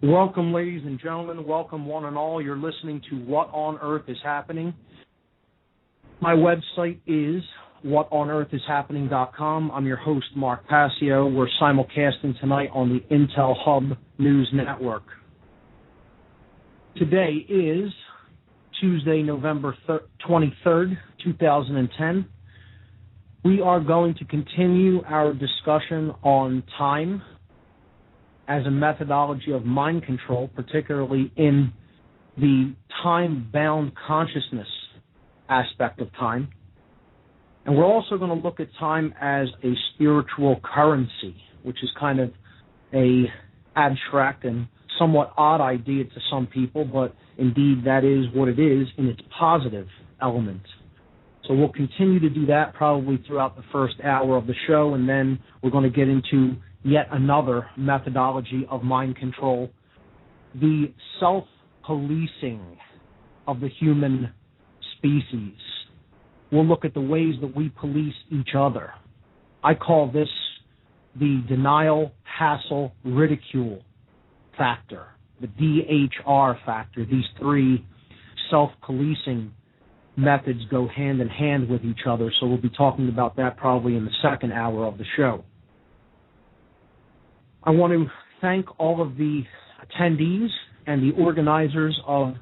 Welcome, ladies and gentlemen. Welcome, one and all. You're listening to What on Earth is Happening. My website is whatonearthishappening.com. I'm your host, Mark Passio. We're simulcasting tonight on the Intel Hub News Network. Today is Tuesday, November 23rd, 2010. We are going to continue our discussion on time as a methodology of mind control, particularly in the time-bound consciousness aspect of time. And we're also going to look at time as a spiritual currency, which is kind of a abstract and somewhat odd idea to some people, but indeed that is what it is in its positive element. So we'll continue to do that probably throughout the first hour of the show, and then we're going to get into yet another methodology of mind control, the self-policing of the human species. We'll look at the ways that we police each other. I call this the denial, hassle, ridicule factor, the DHR factor. These three self-policing methods go hand in hand with each other, so we'll be talking about that probably in the second hour of the show. I want to thank all of the attendees and the organizers of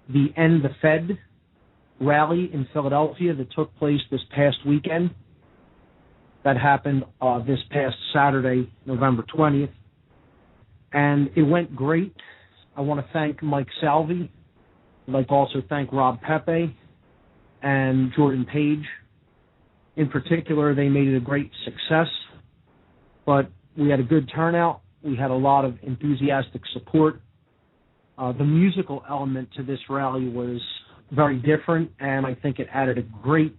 the End the Fed rally in Philadelphia that took place this past weekend. That happened this past Saturday, November 20th. And it went great. I want to thank Mike Salvi. I'd like to also thank Rob Pepe and Jordan Page. In particular, they made it a great success. But we had a good turnout. We had a lot of enthusiastic support. The musical element to this rally was very different, and I think it added a great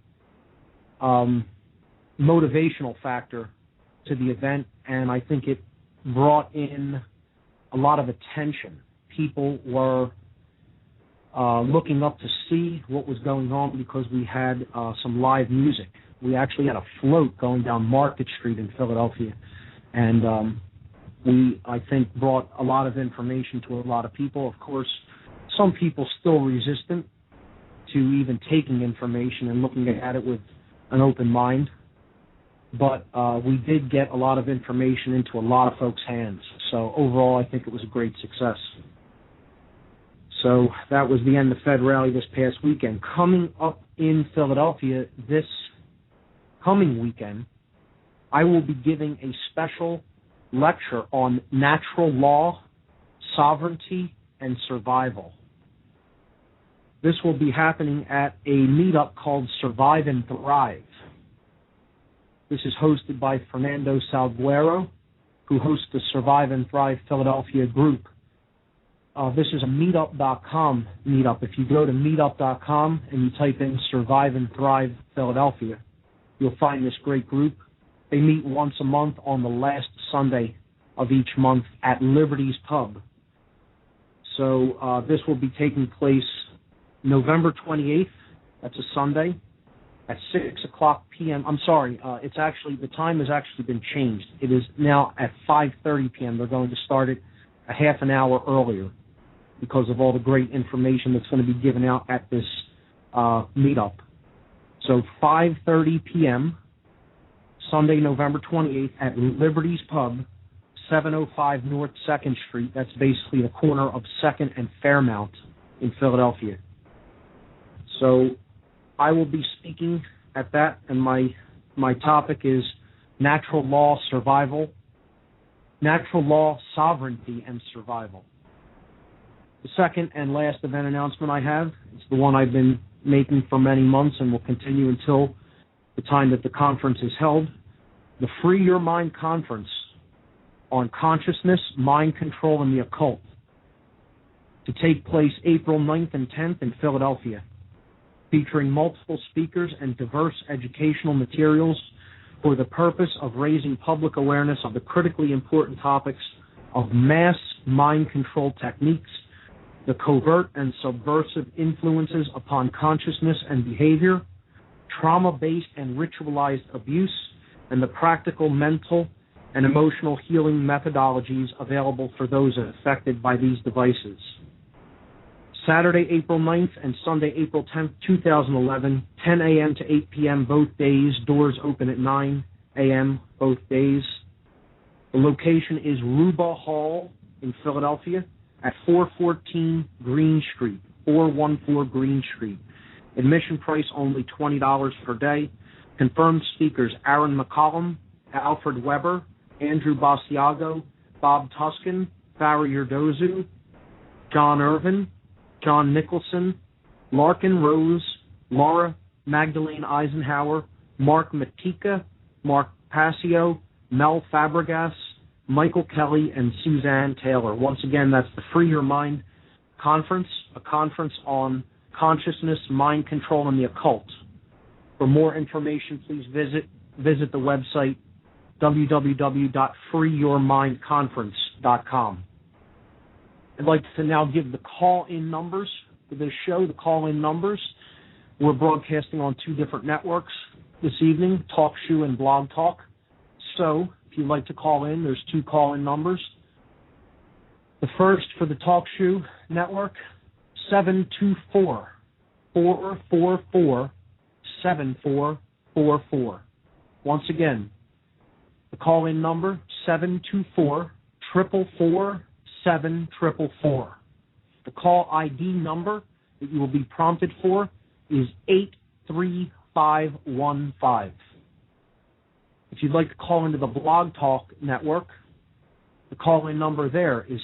motivational factor to the event, and I think it brought in a lot of attention. People were looking up to see what was going on because we had some live music. We actually had a float going down Market Street in Philadelphia. And we, I think, brought a lot of information to a lot of people. Of course, some people still resistant to even taking information and looking at it with an open mind. But we did get a lot of information into a lot of folks' hands. So overall, I think it was a great success. So that was the End the Fed rally this past weekend. Coming up in Philadelphia this coming weekend, I will be giving a special lecture on natural law, sovereignty, and survival. This will be happening at a meetup called Survive and Thrive. This is hosted by Fernando Salguero, who hosts the Survive and Thrive Philadelphia group. This is a meetup.com meetup. If you go to meetup.com and you type in Survive and Thrive Philadelphia, you'll find this great group. They meet once a month on the last Sunday of each month at Liberty's Pub. So this will be taking place November 28th. That's a Sunday at 6 o'clock p.m. I'm sorry, it's actually, the time has actually been changed. It is now at 5:30 p.m. They're going to start it a half an hour earlier because of all the great information that's going to be given out at this meetup. So 5:30 p.m., Sunday, November 28th, at Liberty's Pub, 705 North 2nd Street. That's basically the corner of 2nd and Fairmount in Philadelphia. So I will be speaking at that, and my topic is natural law, survival, natural law, sovereignty, and survival. The second and last event announcement I have is the one I've been making for many months and will continue until the time that the conference is held, the Free Your Mind Conference on Consciousness, Mind Control, and the Occult, to take place April 9th and 10th in Philadelphia, featuring multiple speakers and diverse educational materials for the purpose of raising public awareness of the critically important topics of mass mind control techniques, the covert and subversive influences upon consciousness and behavior, trauma-based and ritualized abuse, and the practical mental and emotional healing methodologies available for those affected by these devices. Saturday, April 9th and Sunday, April 10th, 2011, 10 a.m. to 8 p.m. both days. Doors open at 9 a.m. both days. The location is Ruba Hall in Philadelphia at 414 Green Street, 414 Green Street. Admission price only $20 per day. Confirmed speakers Aaron McCollum, Alfred Weber, Andrew Basiago, Bob Tuskin, Farah Yerdozu, John Irvin, John Nicholson, Larkin Rose, Laura Magdalene Eisenhower, Mark Matika, Mark Passio, Mel Fabregas, Michael Kelly, and Suzanne Taylor. Once again, that's the Free Your Mind Conference, a conference on consciousness, mind control, and the occult. For more information, please visit the website www.freeyourmindconference.com. I'd like to now give the call-in numbers for this show, the call-in numbers. We're broadcasting on two different networks this evening, TalkShoe and Blog Talk. So if you'd like to call in, there's two call-in numbers. The first for the TalkShoe network, 724-444-7444. Once again, the call-in number, 724-444-7444. The call ID number that you will be prompted for is 83515. If you'd like to call into the Blog Talk network, the call-in number there is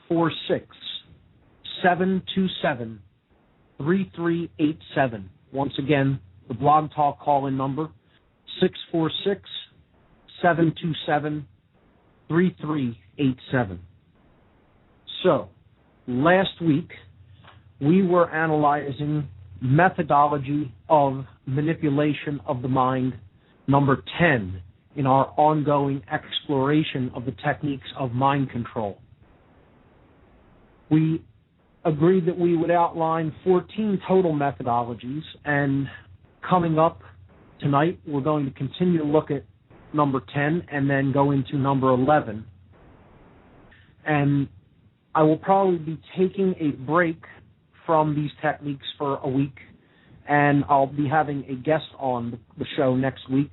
646-727-3387. Once again, the Blog Talk call-in number, 646-727-3387. So, last week, we were analyzing methodology of manipulation of the mind, number 10, in our ongoing exploration of the techniques of mind control. We agreed that we would outline 14 total methodologies, and coming up tonight, we're going to continue to look at number 10 and then go into number 11. And I will probably be taking a break from these techniques for a week, and I'll be having a guest on the show next week.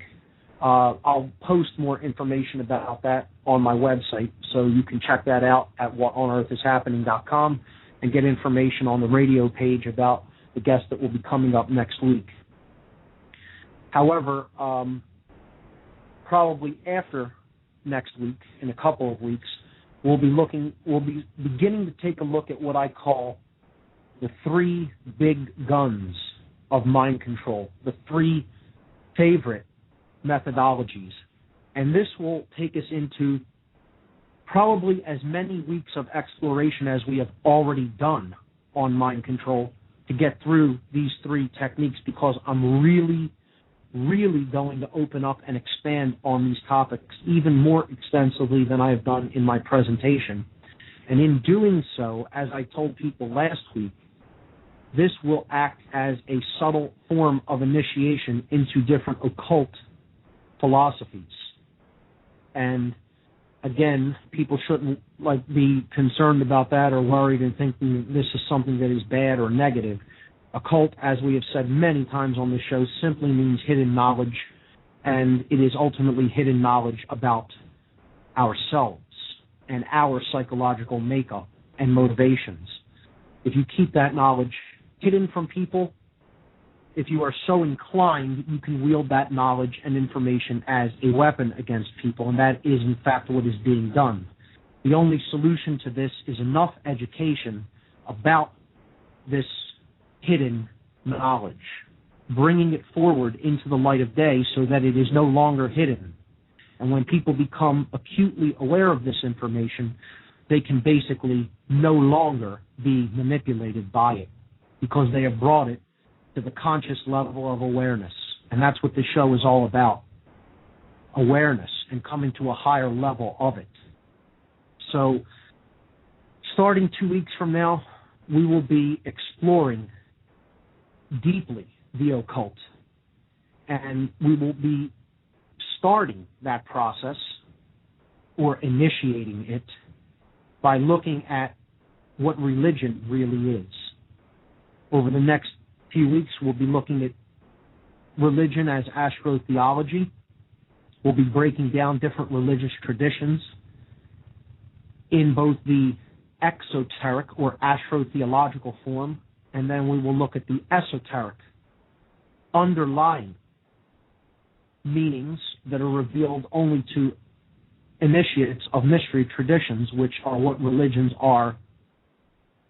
I'll post more information about that on my website, so you can check that out at whatonearthishappening.com and get information on the radio page about the guest that will be coming up next week. However, probably after next week, in a couple of weeks, we'll be beginning to take a look at what I call the three big guns of mind control, the three favorite methodologies. And this will take us into probably as many weeks of exploration as we have already done on mind control to get through these three techniques, because I'm really going to open up and expand on these topics even more extensively than I have done in my presentation. And in doing so, as I told people last week, this will act as a subtle form of initiation into different occult philosophies. And again, people shouldn't be concerned about that or worried and thinking this is something that is bad or negative. Occult, as we have said many times on this show, simply means hidden knowledge, and it is ultimately hidden knowledge about ourselves and our psychological makeup and motivations. If you keep that knowledge hidden from people, if you are so inclined, you can wield that knowledge and information as a weapon against people, and that is, in fact, what is being done. The only solution to this is enough education about this hidden knowledge, bringing it forward into the light of day so that it is no longer hidden. And when people become acutely aware of this information, they can basically no longer be manipulated by it, because they have brought it to the conscious level of awareness. And that's what this show is all about, awareness and coming to a higher level of it. So starting 2 weeks from now, we will be exploring deeply the occult, and we will be starting that process or initiating it by looking at what religion really is. Over the next few weeks, we'll be looking at religion as astrotheology. We'll be breaking down different religious traditions in both the exoteric or astrotheological form, and then we will look at the esoteric, underlying meanings that are revealed only to initiates of mystery traditions, which are what religions are,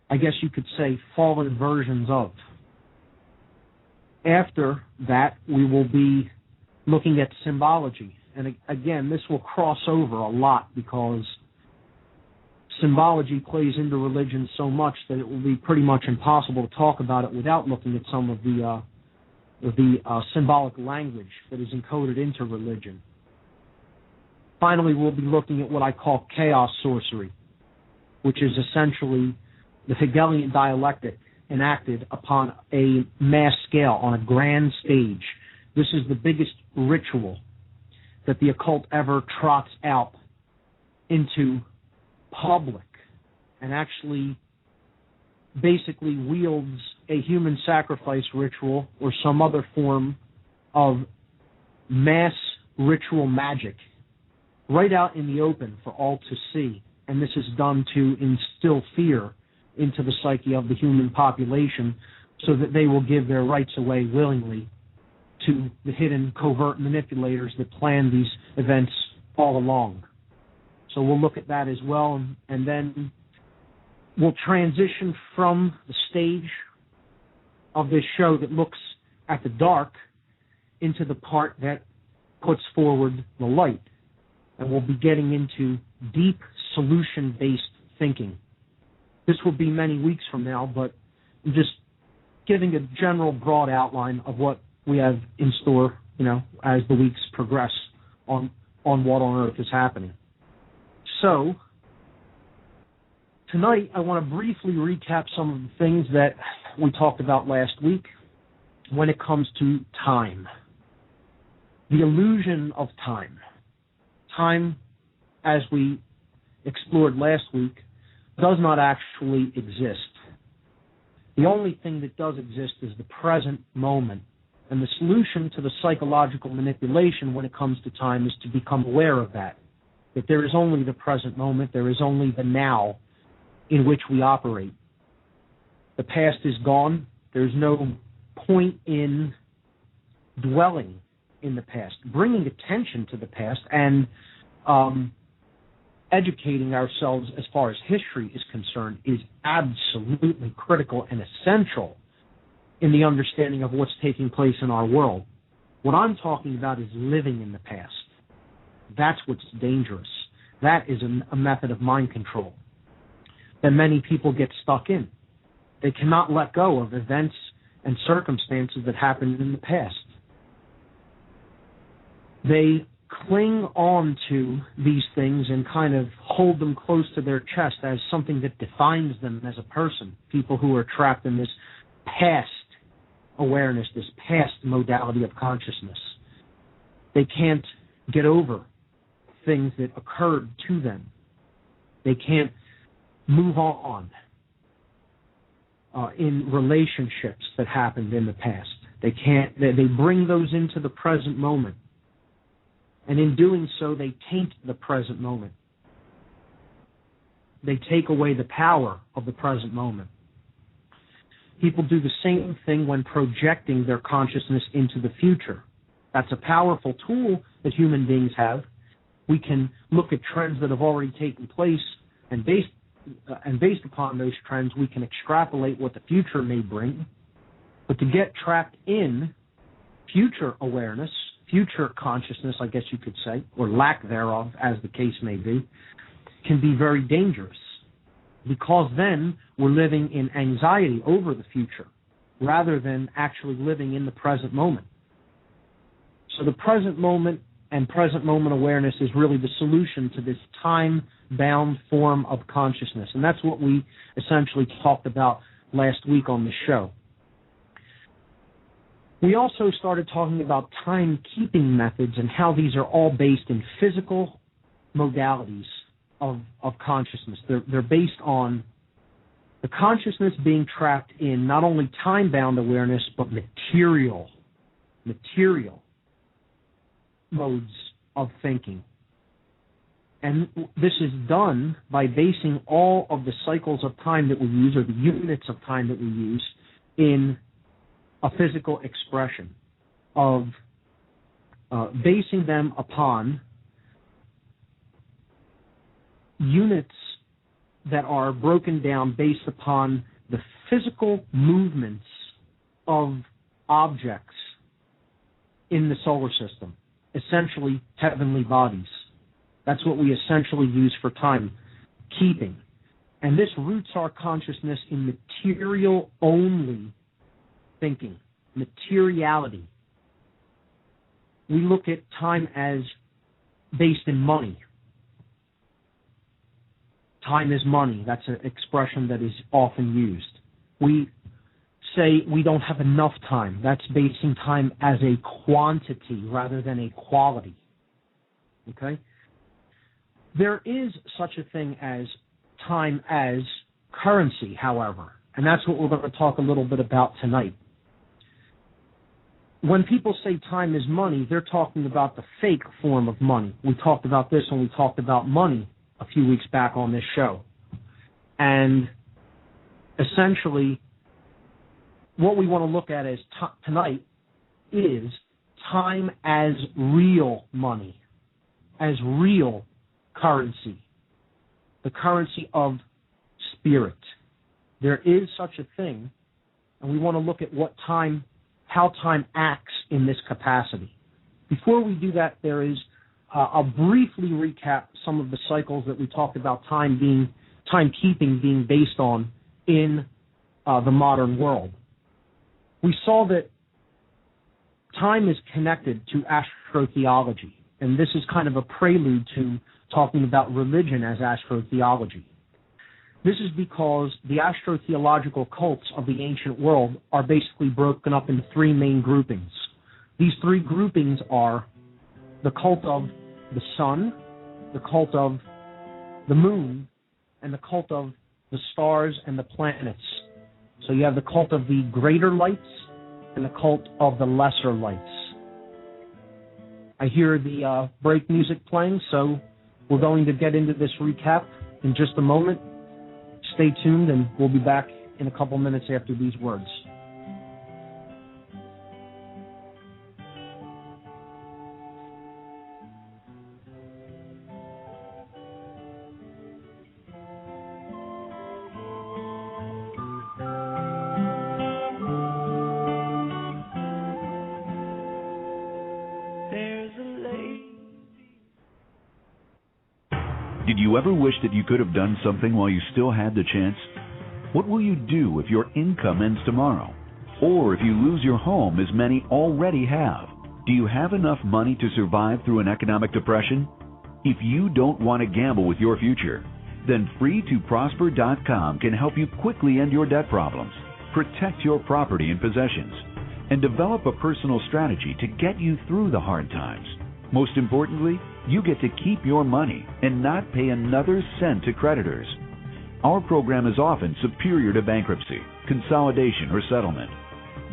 I guess you could say, fallen versions of. After that, we will be looking at symbology. And again, this will cross over a lot because symbology plays into religion so much that it will be pretty much impossible to talk about it without looking at some of the symbolic language that is encoded into religion. Finally, we'll be looking at what I call chaos sorcery, which is essentially the Hegelian dialectic enacted upon a mass scale, on a grand stage. This is the biggest ritual that the occult ever trots out into public and actually basically wields a human sacrifice ritual or some other form of mass ritual magic right out in the open for all to see. And this is done to instill fear into the psyche of the human population so that they will give their rights away willingly to the hidden covert manipulators that plan these events all along. So we'll look at that as well, and then we'll transition from the stage of this show that looks at the dark into the part that puts forward the light. And we'll be getting into deep solution-based thinking. This will be many weeks from now, but I'm just giving a general broad outline of what we have in store, as the weeks progress on what on earth is happening. So, tonight I want to briefly recap some of the things that we talked about last week when it comes to time. The illusion of time. Time, as we explored last week, does not actually exist. The only thing that does exist is the present moment. And the solution to the psychological manipulation when it comes to time is to become aware of that there is only the present moment, there is only the now in which we operate. The past is gone. There's no point in dwelling in the past. Bringing attention to the past and educating ourselves as far as history is concerned is absolutely critical and essential in the understanding of what's taking place in our world. What I'm talking about is living in the past. That's what's dangerous. That is a method of mind control that many people get stuck in. They cannot let go of events and circumstances that happened in the past. They cling on to these things and kind of hold them close to their chest as something that defines them as a person. People who are trapped in this past awareness, this past modality of consciousness. They can't get over things that occurred to them. They can't move on in relationships that happened in the past. They bring those into the present moment. And in doing so, they taint the present moment. They take away the power of the present moment. People do the same thing when projecting their consciousness into the future. That's a powerful tool that human beings have. We can look at trends that have already taken place, and based upon those trends, we can extrapolate what the future may bring. But to get trapped in future awareness, future consciousness, I guess you could say, or lack thereof, as the case may be, can be very dangerous. Because then we're living in anxiety over the future rather than actually living in the present moment. So the present moment and present moment awareness is really the solution to this time-bound form of consciousness. And that's what we essentially talked about last week on the show. We also started talking about timekeeping methods and how these are all based in physical modalities of consciousness. They're based on the consciousness being trapped in not only time-bound awareness, but material modes of thinking. And this is done by basing all of the cycles of time that we use, or the units of time that we use, in a physical expression of basing them upon units that are broken down based upon the physical movements of objects in the solar system, essentially heavenly bodies. That's what we essentially use for time keeping. And this roots our consciousness in material-only thinking, materiality. We look at time as based in money. Time is money. That's an expression that is often used. We say we don't have enough time. That's basing time as a quantity rather than a quality. Okay? There is such a thing as time as currency, however, and that's what we're going to talk a little bit about tonight. When people say time is money, they're talking about the fake form of money. We talked about this when we talked about money a few weeks back on this show. And essentially, what we want to look at tonight is time as real money, as real currency, the currency of spirit. There is such a thing, and we want to look at how time acts in this capacity. Before we do that, I'll briefly recap some of the cycles that we talked about timekeeping being based on in the modern world. We saw that time is connected to astrotheology, and this is kind of a prelude to talking about religion as astrotheology. This is because the astrotheological cults of the ancient world are basically broken up into three main groupings. These three groupings are the cult of the sun, the cult of the moon, and the cult of the stars and the planets. So you have the cult of the greater lights and the cult of the lesser lights. I hear the break music playing, so we're going to get into this recap in just a moment. Stay tuned, and we'll be back in a couple minutes after these words. Did you ever wish that you could have done something while you still had the chance? What will you do if your income ends tomorrow? Or if you lose your home, as many already have? Do you have enough money to survive through an economic depression? If you don't want to gamble with your future, then FreeToProsper.com can help you quickly end your debt problems, protect your property and possessions, and develop a personal strategy to get you through the hard times. Most importantly, you get to keep your money and not pay another cent to creditors. Our program is often superior to bankruptcy, consolidation, or settlement.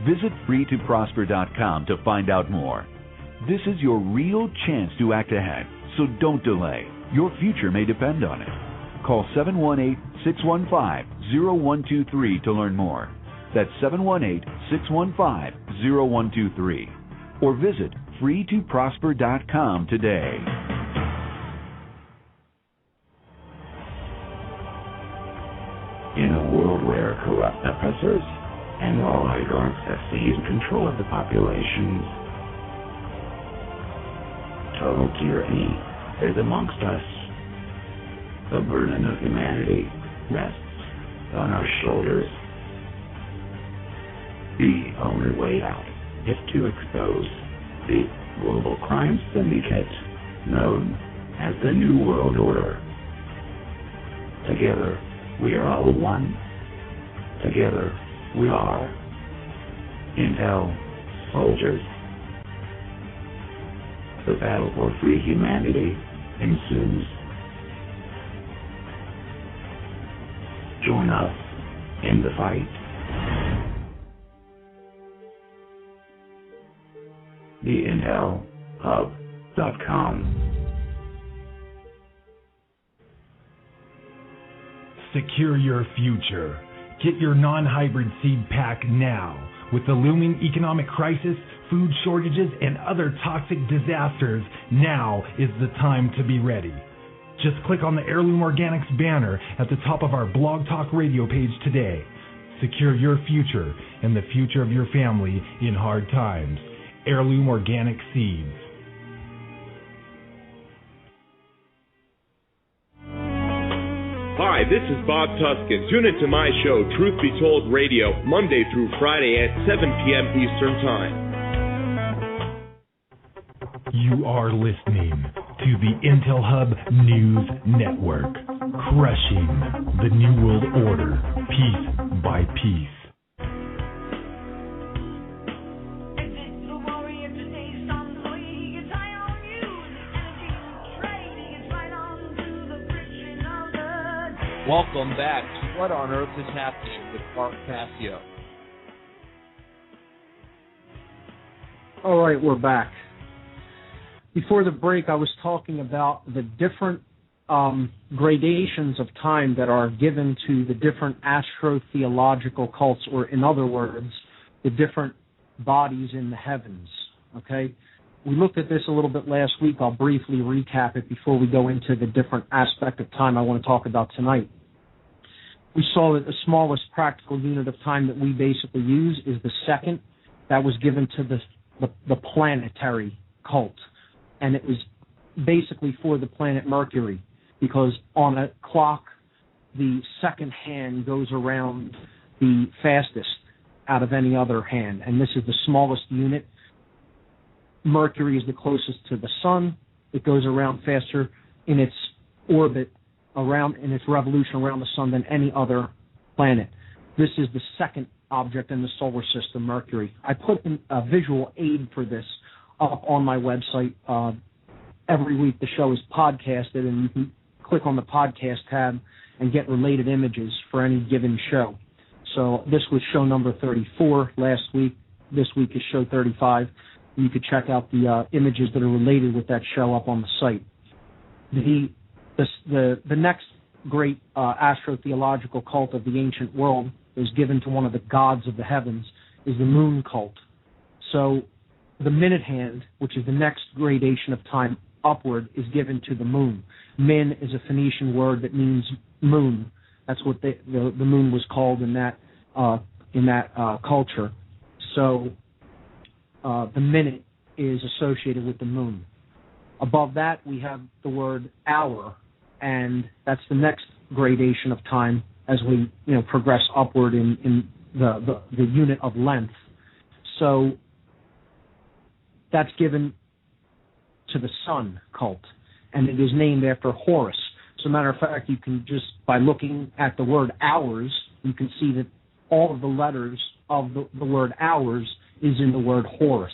Visit FreeToProsper.com to find out more. This is your real chance to act ahead, so don't delay. Your future may depend on it. Call 718-615-0123 to learn more. That's 718-615-0123. Or visit FreeToProsper.com today. In a world where corrupt oppressors and oligarchs have seized control of the populations, total tyranny is amongst us. The burden of humanity rests on our shoulders. The only way out is to expose the global crime syndicate known as the New World Order. Together, we are all one. Together, we are Intel soldiers. The battle for free humanity ensues. Join us in the fight. TheIntelHub.com. Secure your future. Get your non-hybrid seed pack now. With the looming economic crisis, food shortages, and other toxic disasters, now is the time to be ready. Just click on the Heirloom Organics banner at the top of our Blog Talk Radio page today. Secure your future and the future of your family in hard times. Heirloom Organic Seeds. Hi, this is Bob Tuskin. Tune into my show, Truth Be Told Radio, Monday through Friday at 7 p.m. Eastern Time. You are listening to the Intel Hub News Network, crushing the New World Order piece by piece. Welcome back to What on Earth is Happening with Mark PASSIO. All right, we're back. Before the break, I was talking about the different gradations of time that are given to the different astro-theological cults, or in other words, the different bodies in the heavens, okay? We looked at this a little bit last week. I'll briefly recap it before we go into the different aspect of time I want to talk about tonight. We saw that the smallest practical unit of time that we basically use is the second. That was given to the planetary cult. And it was basically for the planet Mercury, because on a clock, the second hand goes around the fastest out of any other hand. And this is the smallest unit. Mercury is the closest to the sun. It goes around faster in its orbit in its revolution around the sun than any other planet. This is the second object in the solar system, Mercury. I put in a visual aid for this up on my website. Every week the show is podcasted, and you can click on the podcast tab and get related images for any given show. So this was show number 34 last week. This week is show 35. You could check out the images that are related with that show up on the site. The next great astro-theological cult of the ancient world is given to one of the gods of the heavens, is the moon cult. So the minute hand, which is the next gradation of time upward, is given to the moon. Min is a Phoenician word that means moon. That's what the moon was called in that culture. So the minute is associated with the moon. Above that, we have the word hour, and that's the next gradation of time as we progress upward in the unit of length. So that's given to the sun cult, and it is named after Horus. As a matter of fact, you can just, by looking at the word hours, you can see that all of the letters of the word hours is in the word Horus,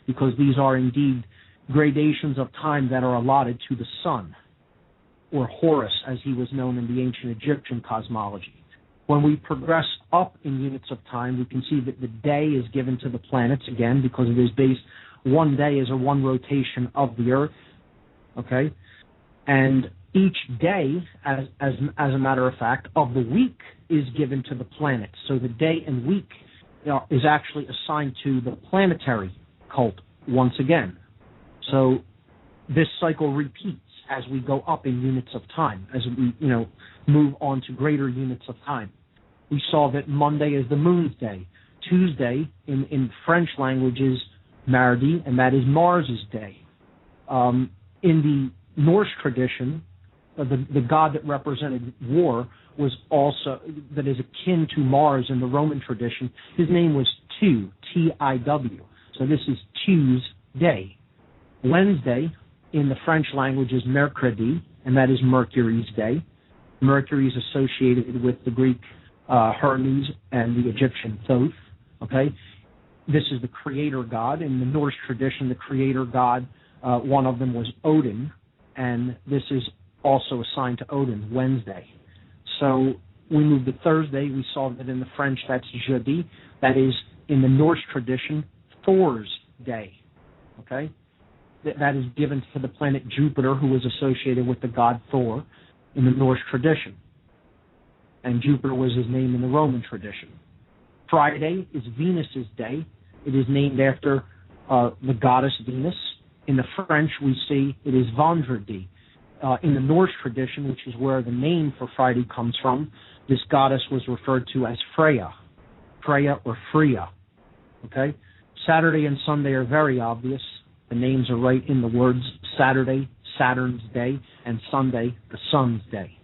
because these are indeed gradations of time that are allotted to the sun, or Horus, as he was known in the ancient Egyptian cosmology. When we progress up in units of time, we can see that the day is given to the planets, again, because it is based, one day is one rotation of the Earth, okay? And each day, as a matter of fact, of the week is given to the planets. So the day and week is actually assigned to the planetary cult once again. So this cycle repeats as we go up in units of time, as we move on to greater units of time. We saw that Monday is the moon's day. Tuesday in French language is Mardi, and that is Mars's day. In the Norse tradition, the god that represented war was also, that is akin to Mars in the Roman tradition. His name was Tu, T-I-W. So this is Tu's day. Wednesday in the French language is Mercredi, and that is Mercury's day. Mercury is associated with the Greek Hermes and the Egyptian Thoth. Okay, this is the creator god. In the Norse tradition, the creator god, one of them was Odin, and this is also assigned to Odin, Wednesday. So we move to Thursday. We saw that in the French that's jeudi. That is, in the Norse tradition, Thor's day. Okay? That is given to the planet Jupiter, who was associated with the god Thor in the Norse tradition. And Jupiter was his name in the Roman tradition. Friday is Venus's day. It is named after the goddess Venus. In the French, we see it is Vendredi. In the Norse tradition, which is where the name for Friday comes from, this goddess was referred to as Freya or Freya. Okay? Saturday and Sunday are very obvious. The names are right in the words. Saturday, Saturn's day, and Sunday, the sun's day.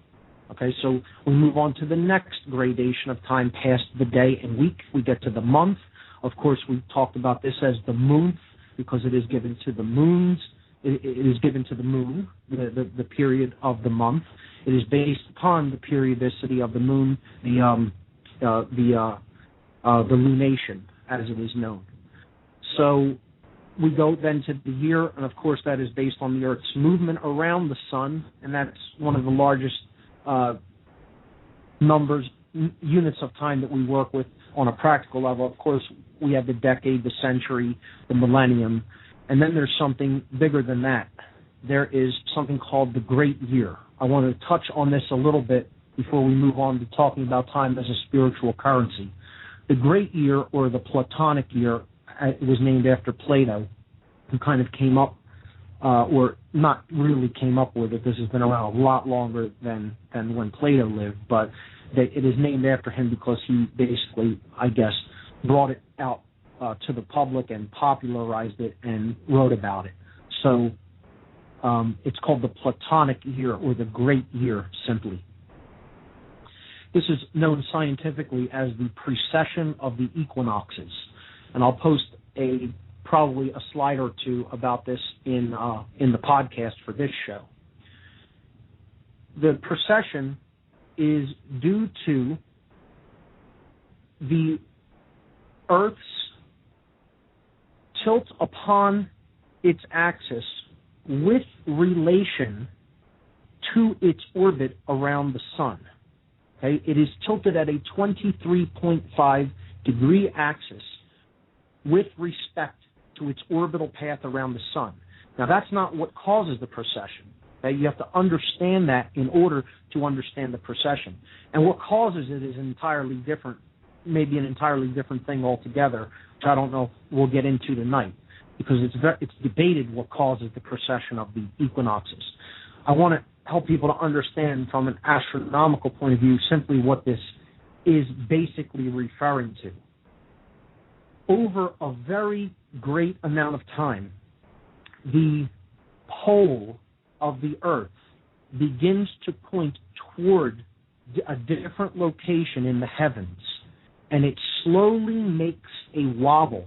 Okay, so we move on to the next gradation of time past the day and week. We get to the month. Of course, we talked about this as the moon because it is given to the moons. It is given to the moon, the period of the month. It is based upon the periodicity of the moon, the lunation, as it is known. So we go then to the year, and of course that is based on the Earth's movement around the sun, and that's one of the largest units of time that we work with on a practical level. Of course, we have the decade, the century, the millennium, and then there's something bigger than that. There is something called the Great Year. I want to touch on this a little bit before we move on to talking about time as a spiritual currency. The Great Year, or the Platonic Year, it was named after Plato, who kind of came up, or not really came up with it. This has been around a lot longer than when Plato lived, but it is named after him because he basically, I guess, brought it out to the public and popularized it and wrote about it. So it's called the Platonic Year, or the Great Year, simply. This is known scientifically as the precession of the equinoxes, and I'll post probably a slide or two about this in the podcast for this show. The precession is due to the Earth's tilt upon its axis with relation to its orbit around the sun. Okay? It is tilted at a 23.5 degree axis with respect to its orbital path around the sun. Now, that's not what causes the precession. Okay? You have to understand that in order to understand the precession. And what causes it is entirely different, maybe an entirely different thing altogether, which I don't know if we'll get into tonight, because it's debated what causes the precession of the equinoxes. I want to help people to understand from an astronomical point of view simply what this is basically referring to. Over a very great amount of time, the pole of the Earth begins to point toward a different location in the heavens, and it slowly makes a wobble.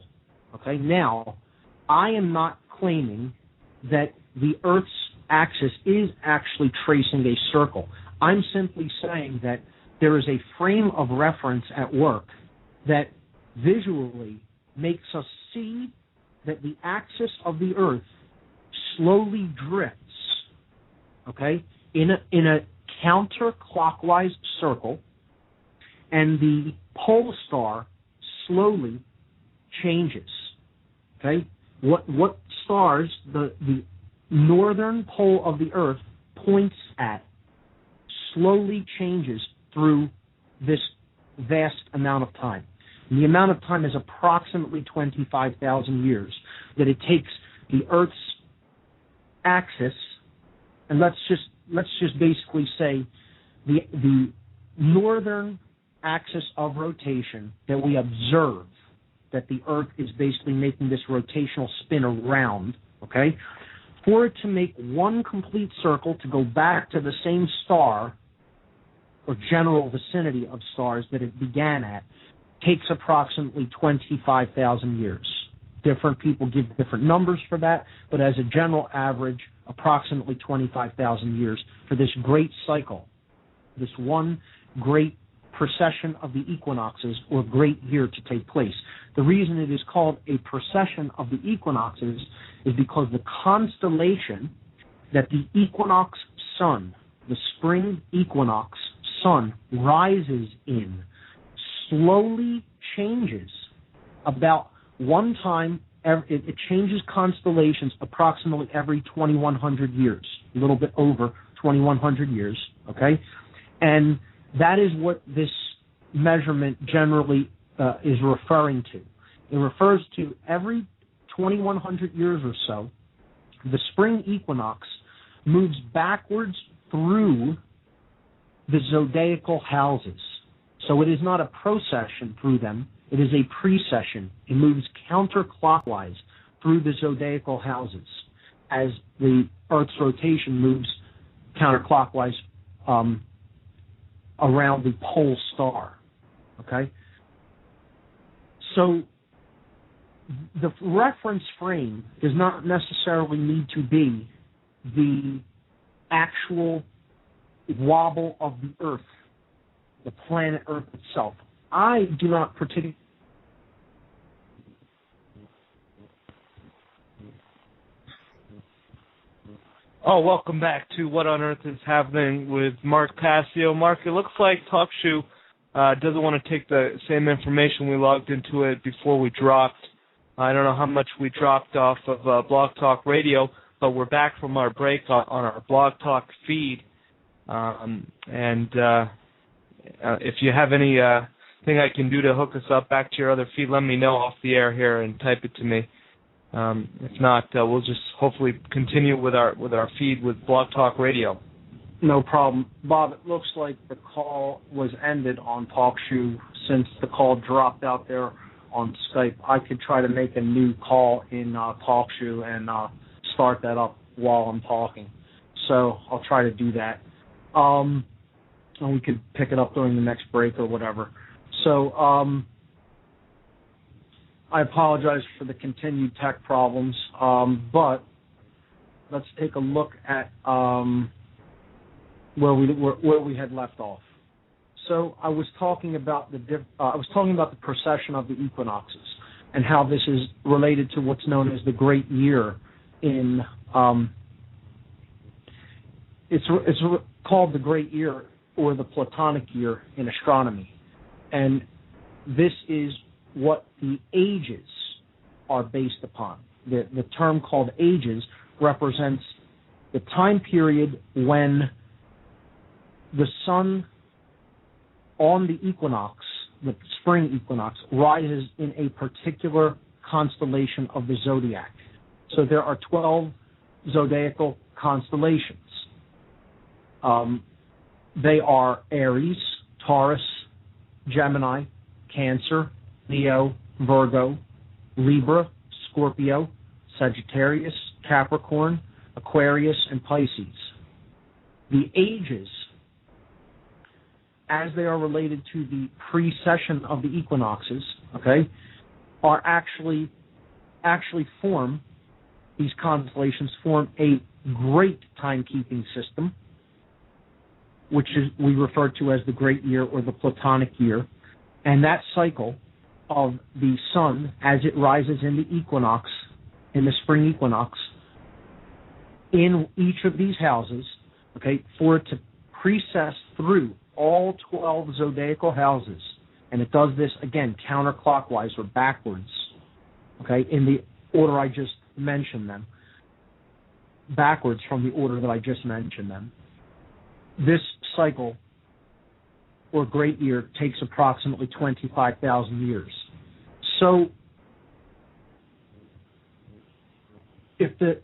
Okay, now, I am not claiming that the Earth's axis is actually tracing a circle. I'm simply saying that there is a frame of reference at work that visually makes us see that the axis of the Earth slowly drifts, okay, in a counterclockwise circle, and the pole star slowly changes. Okay, what stars the northern pole of the Earth points at slowly changes through this vast amount of time. And the amount of time is approximately 25,000 years that it takes the Earth's axis, and let's just basically say the northern axis of rotation that we observe, that the Earth is basically making this rotational spin around, okay? For it to make one complete circle to go back to the same star or general vicinity of stars that it began at takes approximately 25,000 years. Different people give different numbers for that, but as a general average, approximately 25,000 years for this great cycle, this one great precession of the equinoxes, or great year, to take place. The reason it is called a precession of the equinoxes is because the constellation that the equinox sun, the spring equinox sun, rises in slowly changes about one time. It changes constellations approximately every 2,100 years, a little bit over 2,100 years, okay? And that is what this measurement generally is referring to. It refers to every 2,100 years or so, the spring equinox moves backwards through the zodiacal houses. So it is not a procession through them. It is a precession. It moves counterclockwise through the zodiacal houses as the Earth's rotation moves counterclockwise around the pole star. Okay? So the reference frame does not necessarily need to be the actual wobble of the Earth, the planet Earth itself. I do not particularly... Oh, welcome back to What on Earth is Happening with Mark Passio. Mark, it looks like TalkShoe doesn't want to take the same information we logged into it before we dropped. I don't know how much we dropped off of Blog Talk Radio, but we're back from our break on our Blog Talk feed. If you have any thing I can do to hook us up back to your other feed, let me know off the air here and type it to me. If not, we'll just hopefully continue with our feed with Blog Talk Radio. No problem. Bob, it looks like the call was ended on TalkShoe since the call dropped out there on Skype. I could try to make a new call in TalkShoe and start that up while I'm talking. So I'll try to do that. And we could pick it up during the next break or whatever. So I apologize for the continued tech problems, but let's take a look at where we had left off. So I was talking about the precession of the equinoxes and how this is related to what's known as the Great Year in it's called the Great Year or the Platonic Year in astronomy, and this is what the ages are based upon. The term called ages represents the time period when the sun on the equinox, the spring equinox, rises in a particular constellation of the zodiac. So there are 12 zodiacal constellations. They are Aries, Taurus, Gemini, Cancer, Leo, Virgo, Libra, Scorpio, Sagittarius, Capricorn, Aquarius, and Pisces. The ages, as they are related to the precession of the equinoxes, okay, are actually form, these constellations form a great timekeeping system, which we refer to as the Great Year or the Platonic Year. And that cycle of the sun as it rises in the equinox, in the spring equinox, in each of these houses, okay, for it to precess through all 12 zodiacal houses, and it does this, again, counterclockwise or backwards, okay, in the order I just mentioned them, backwards from the order that I just mentioned them. This cycle, or Great Year, takes approximately 25,000 years. So, if the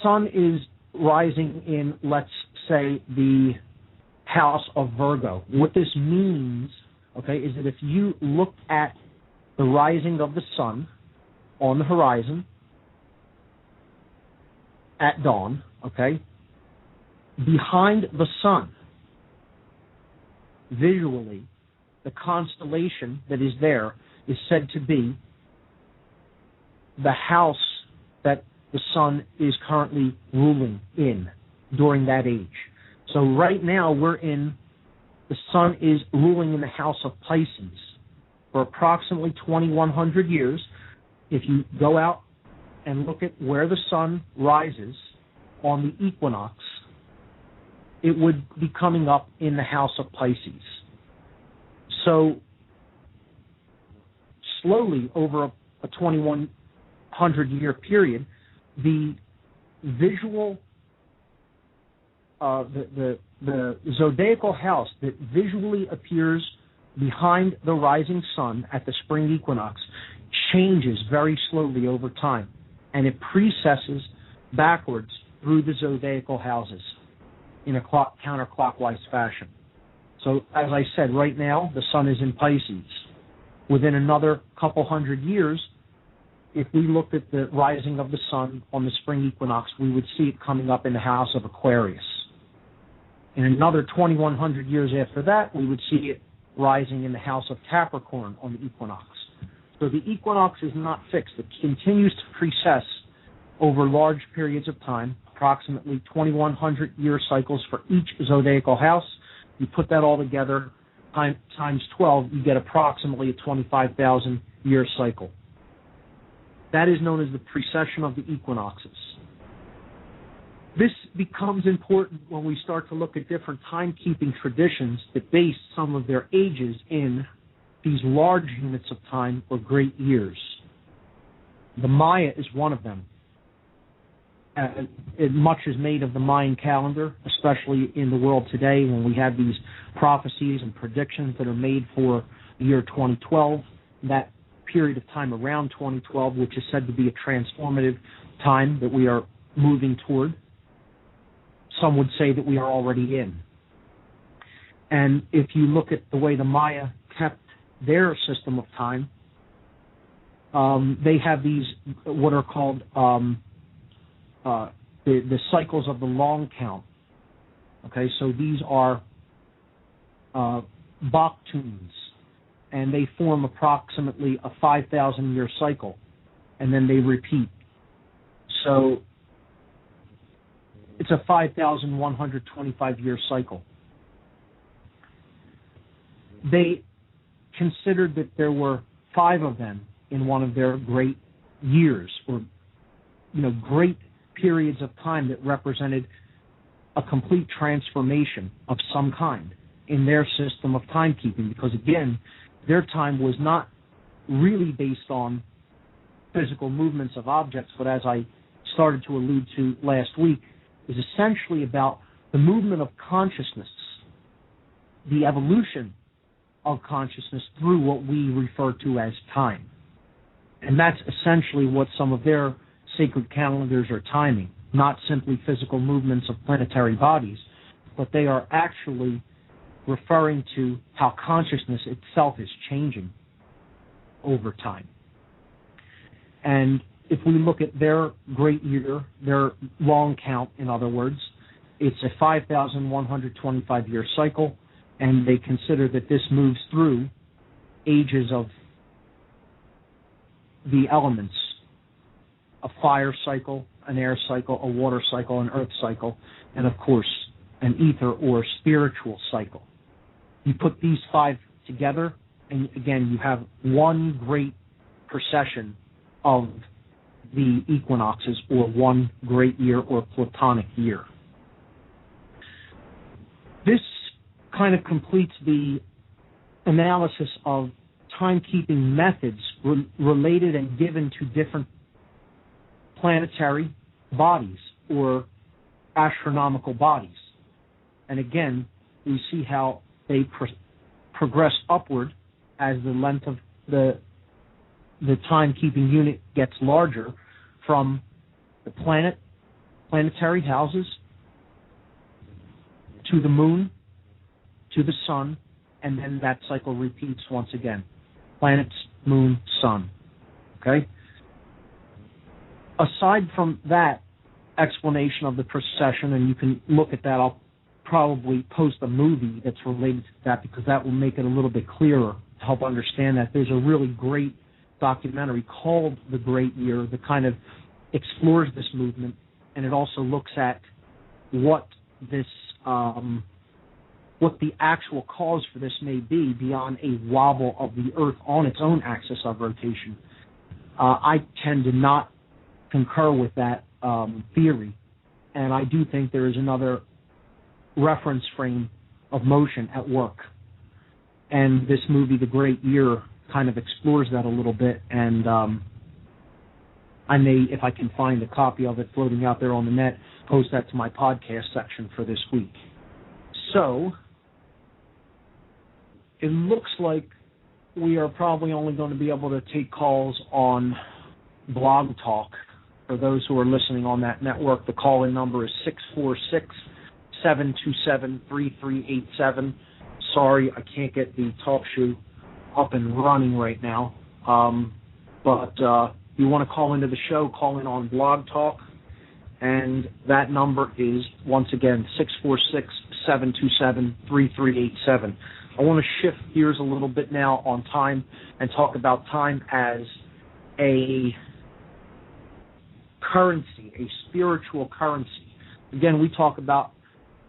sun is rising in, let's say, the house of Virgo, what this means, okay, is that if you look at the rising of the sun on the horizon at dawn, okay, behind the sun, visually, the constellation that is there is said to be the house that the sun is currently ruling in during that age. So right now the sun is ruling in the house of Pisces for approximately 2,100 years. If you go out and look at where the sun rises on the equinox, it would be coming up in the house of Pisces. So slowly, over a 2,100-year period, the visual, the zodiacal house that visually appears behind the rising sun at the spring equinox changes very slowly over time, and it precesses backwards through the zodiacal houses in a counterclockwise fashion. So, as I said, right now, the sun is in Pisces. Within another couple hundred years, if we looked at the rising of the sun on the spring equinox, we would see it coming up in the house of Aquarius. In another 2,100 years after that, we would see it rising in the house of Capricorn on the equinox. So the equinox is not fixed. It continues to precess over large periods of time, approximately 2,100-year cycles for each zodiacal house. You put that all together, times 12, you get approximately a 25,000-year cycle. That is known as the precession of the equinoxes. This becomes important when we start to look at different timekeeping traditions that base some of their ages in these large units of time or great years. The Maya is one of them. Much is made of the Mayan calendar, especially in the world today when we have these prophecies and predictions that are made for the year 2012, that period of time around 2012, which is said to be a transformative time that we are moving toward. Some would say that we are already in. And if you look at the way the Maya kept their system of time, they have these, what are called the cycles of the long count. Okay, so these are Baktuns, and they form approximately a 5,000-year cycle, and then they repeat. So it's a 5,125-year cycle. They considered that there were 5 of them in one of their great years, or great periods of time that represented a complete transformation of some kind in their system of timekeeping, because again, their time was not really based on physical movements of objects, but as I started to allude to last week, is essentially about the movement of consciousness, the evolution of consciousness through what we refer to as time. And that's essentially what some of their sacred calendars are timing, not simply physical movements of planetary bodies, but they are actually referring to how consciousness itself is changing over time. And if we look at their great year, their long count, in other words, it's a 5,125-year cycle, and they consider that this moves through ages of the elements: a fire cycle, an air cycle, a water cycle, an earth cycle, and of course, an ether or spiritual cycle. You put these 5 together, and again, you have one great procession of the equinoxes, or one great year or Platonic year. This kind of completes the analysis of timekeeping methods related and given to different planetary bodies or astronomical bodies. And again, we see how they progress upward as the length of the timekeeping unit gets larger, from the planetary houses, to the moon, to the sun, and then that cycle repeats once again. Planets, moon, sun. Okay? Aside from that explanation of the precession, and you can look at that, I'll probably post a movie that's related to that, because that will make it a little bit clearer to help understand that. There's a really great documentary called The Great Year that kind of explores this movement, and it also looks at what this what the actual cause for this may be beyond a wobble of the Earth on its own axis of rotation. I tend to not concur with that theory, And I do think there is another reference frame of motion at work. And this movie, The Great Year, kind of explores that a little bit. And I may, if I can find a copy of it floating out there on the net, post that to my podcast section for this week. So, it looks like we are probably only going to be able to take calls on Blog Talk. For those who are listening on that network, the call-in number is 646-727-3387. Sorry, I can't get the talk show up and running right now. But if you want to call into the show, call in on Blog Talk. And that number is, once again, 646-727-3387. I want to shift gears a little bit now on time and talk about time as a currency, a spiritual currency. Again, we talk about,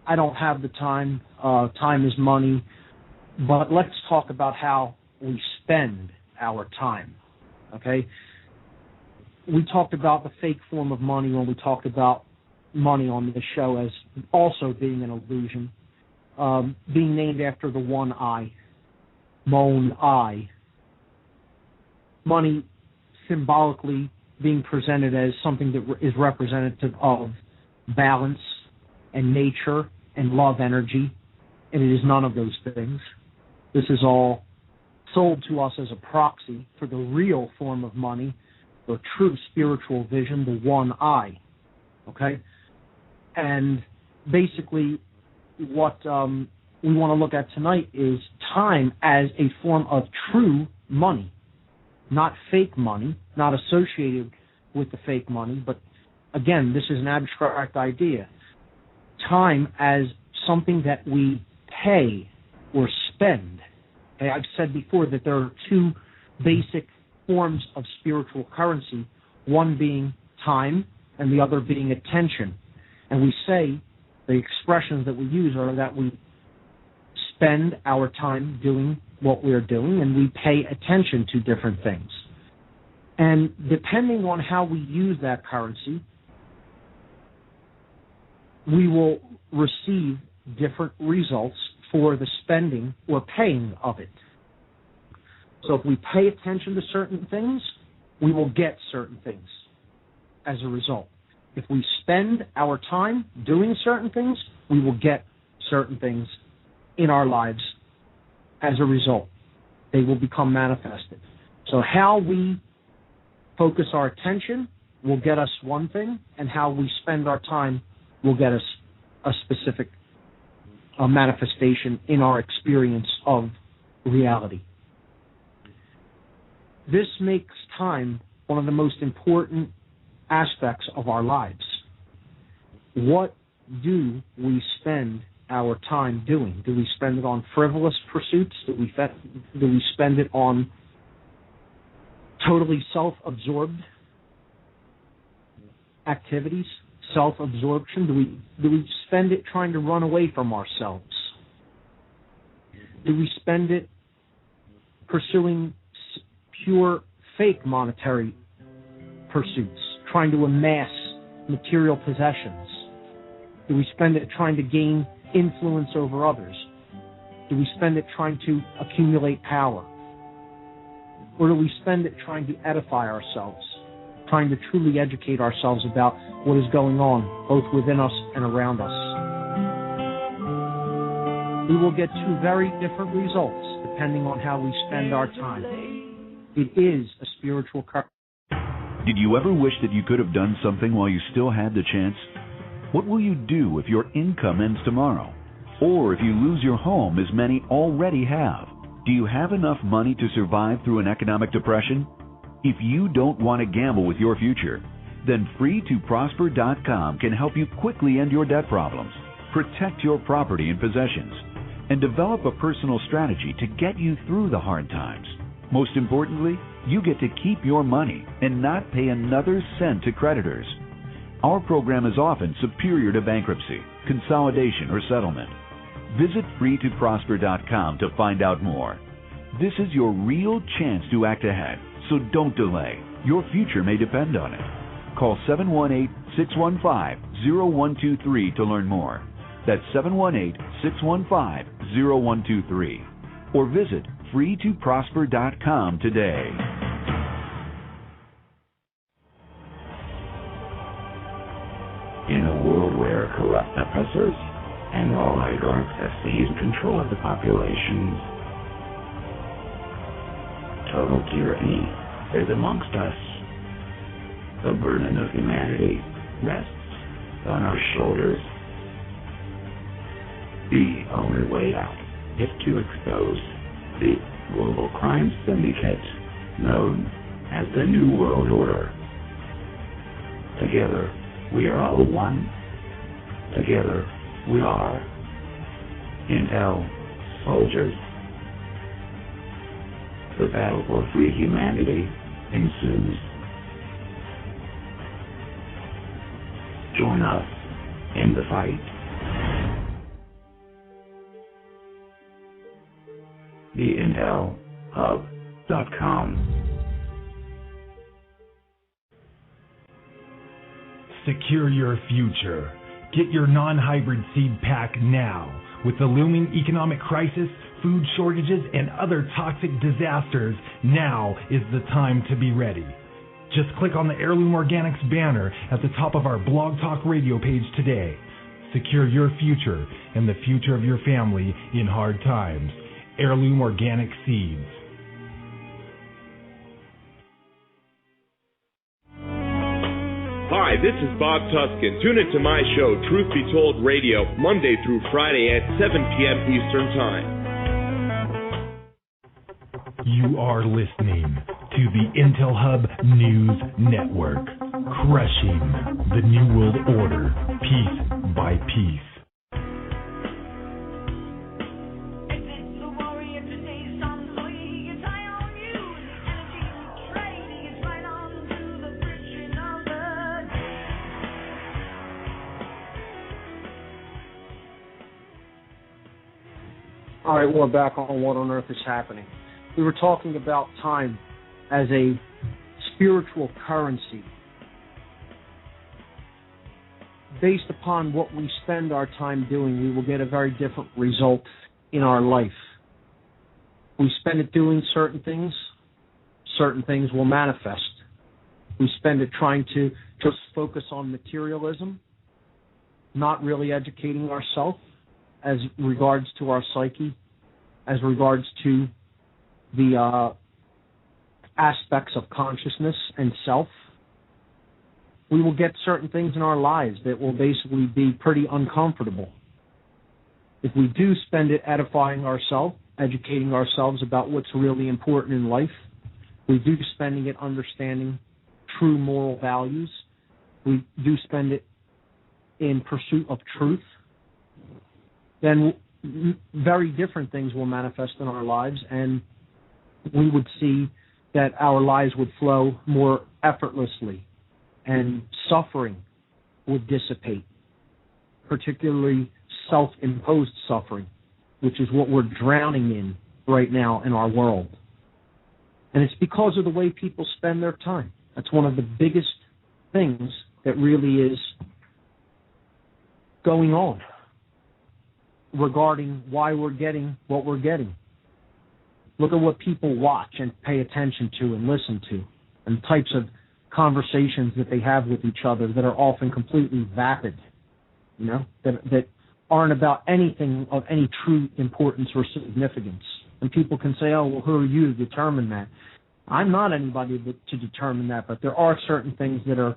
I don't have the time, time is money, but let's talk about how we spend our time, okay? We talked about the fake form of money when we talked about money on the show as also being an illusion, being named after the one eye, Mon eye. Money symbolically being presented as something that is representative of balance and nature and love energy, and it is none of those things. This is all sold to us as a proxy for the real form of money, the true spiritual vision, the one eye, okay? And basically what we want to look at tonight is time as a form of true money, not fake money, not associated with the fake money, but again, this is an abstract idea. Time as something that we pay or spend. Okay, I've said before that there are two basic forms of spiritual currency, one being time and the other being attention. And we say, the expressions that we use are that we spend our time doing what we're doing and we pay attention to different things. And depending on how we use that currency, we will receive different results for the spending or paying of it. So if we pay attention to certain things, we will get certain things as a result. If we spend our time doing certain things, we will get certain things in our lives as a result. They will become manifested. So how we focus our attention will get us one thing, and how we spend our time will get us a specific manifestation in our experience of reality. This makes time one of the most important aspects of our lives. What do we spend our time doing? Do we spend it on frivolous pursuits? Do we spend it on totally self-absorbed activities, self-absorption? Do we spend it trying to run away from ourselves? Do we spend it pursuing pure fake monetary pursuits, trying to amass material possessions? Do we spend it trying to gain influence over others? Do we spend it trying to accumulate power? Or do we spend it trying to edify ourselves, trying to truly educate ourselves about what is going on both within us and around us? We will get two very different results depending on how we spend our time. It is a spiritual currency. Did you ever wish that you could have done something while you still had the chance? What will you do if your income ends tomorrow? Or if you lose your home, as many already have? Do you have enough money to survive through an economic depression? If you don't want to gamble with your future, then FreeToProsper.com can help you quickly end your debt problems, protect your property and possessions, and develop a personal strategy to get you through the hard times. Most importantly, you get to keep your money and not pay another cent to creditors. Our program is often superior to bankruptcy, consolidation, or settlement. Visit FreeToProsper.com to find out more. This is your real chance to act ahead, so don't delay. Your future may depend on it. Call 718-615-0123 to learn more. That's 718-615-0123. Or visit freetoprosper.com today. In a world where corrupt oppressors and oligarchs have seized control of the populations, total tyranny is amongst us. The burden of humanity rests on our shoulders. The only way out is to expose the global crime syndicate known as the New World Order. Together, we are all one. Together, we are Intel soldiers. The battle for free humanity ensues. Join us in the fight. TheIntelHub.com. Secure your future. Get your non-hybrid seed pack now. With the looming economic crisis, food shortages, and other toxic disasters, now is the time to be ready. Just click on the Heirloom Organics banner at the top of our Blog Talk Radio page today. Secure your future and the future of your family in hard times. Heirloom Organic Seeds. Hi, this is Bob Tuskin. Tune into my show, Truth Be Told Radio, Monday through Friday at 7 p.m. Eastern Time. You are listening to the Intel Hub News Network, crushing the New World Order piece by piece. All right, we're back on What on Earth is Happening. We were talking about time as a spiritual currency. Based upon what we spend our time doing, we will get a very different result in our life. We spend it doing certain things will manifest. We spend it trying to just focus on materialism, not really educating ourselves as regards to our psyche, as regards to the aspects of consciousness and self. We will get certain things in our lives that will basically be pretty uncomfortable. If we do spend it edifying ourselves, educating ourselves about what's really important in life, we do spending it understanding true moral values, we do spend it in pursuit of truth, then very different things will manifest in our lives, and we would see that our lives would flow more effortlessly, and suffering would dissipate, particularly self-imposed suffering, which is what we're drowning in right now in our world. And it's because of the way people spend their time. That's one of the biggest things that really is going on regarding why we're getting what we're getting. Look at what people watch and pay attention to and listen to, and types of conversations that they have with each other that are often completely vapid, that aren't about anything of any true importance or significance. And people can say, oh, well, who are you to determine that? I'm not anybody to determine that, but there are certain things that are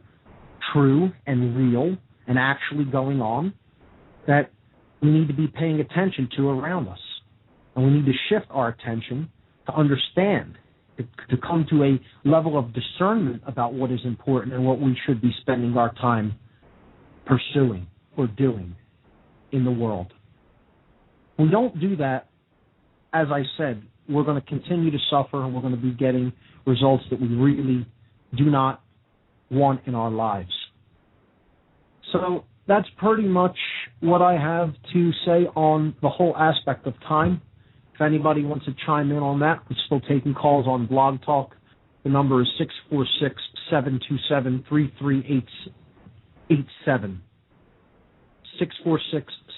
true and real and actually going on that we need to be paying attention to around us. And we need to shift our attention to understand, to come to a level of discernment about what is important and what we should be spending our time pursuing or doing in the world. We don't do that, as I said, we're going to continue to suffer, and we're going to be getting results that we really do not want in our lives. So that's pretty much what I have to say on the whole aspect of time. If anybody wants to chime in on that, we're still taking calls on Blog Talk. The number is 646-727-3387.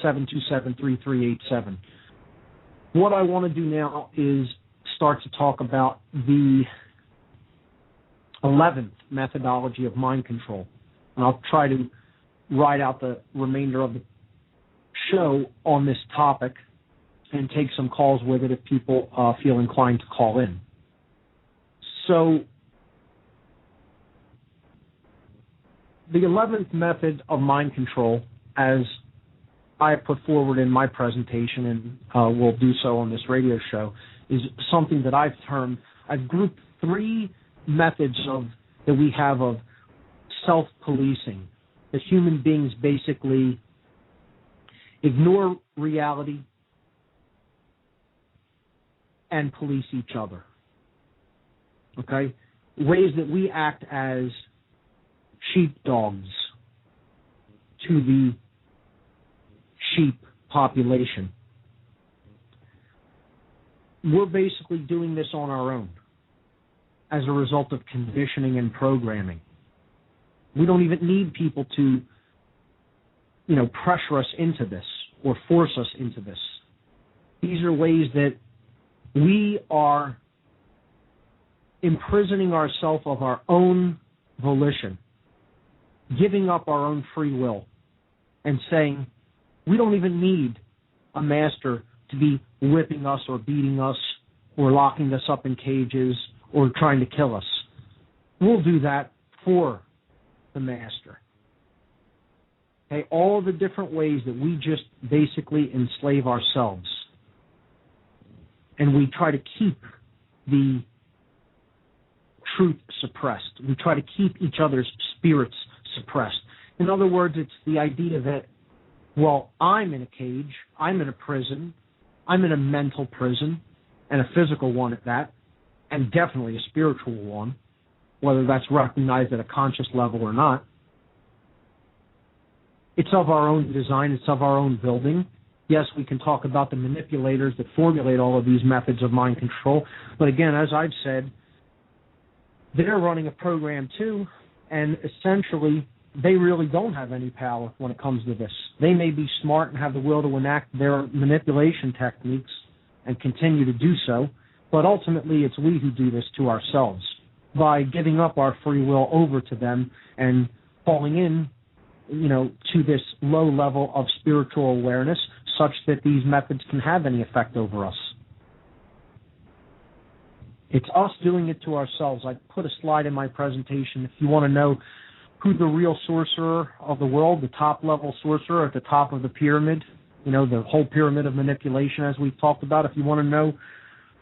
646-727-3387. What I want to do now is start to talk about the 11th methodology of mind control. And I'll try to ride out the remainder of the show on this topic and take some calls with it if people feel inclined to call in. So the 11th method of mind control, as I put forward in my presentation and will do so on this radio show, is something that I've grouped three methods that we have of self-policing. That human beings basically ignore reality and police each other. Okay? Ways that we act as sheepdogs to the sheep population. We're basically doing this on our own as a result of conditioning and programming. We don't even need people to, pressure us into this or force us into this. These are ways that we are imprisoning ourselves of our own volition, giving up our own free will, and saying, we don't even need a master to be whipping us or beating us or locking us up in cages or trying to kill us. We'll do that for the master. Okay, all the different ways that we just basically enslave ourselves. And we try to keep the truth suppressed. We try to keep each other's spirits suppressed. In other words, it's the idea that, I'm in a cage, I'm in a prison, I'm in a mental prison, and a physical one at that, and definitely a spiritual one, whether that's recognized at a conscious level or not. It's of our own design, it's of our own building. Yes, we can talk about the manipulators that formulate all of these methods of mind control, but again, as I've said, they're running a program too, and essentially they really don't have any power when it comes to this. They may be smart and have the will to enact their manipulation techniques and continue to do so, but ultimately it's we who do this to ourselves by giving up our free will over to them and falling in, to this low level of spiritual awareness such that these methods can have any effect over us. It's us doing it to ourselves. I put a slide in my presentation. If you want to know who the real sorcerer of the world, the top-level sorcerer at the top of the pyramid, the whole pyramid of manipulation as we've talked about, if you want to know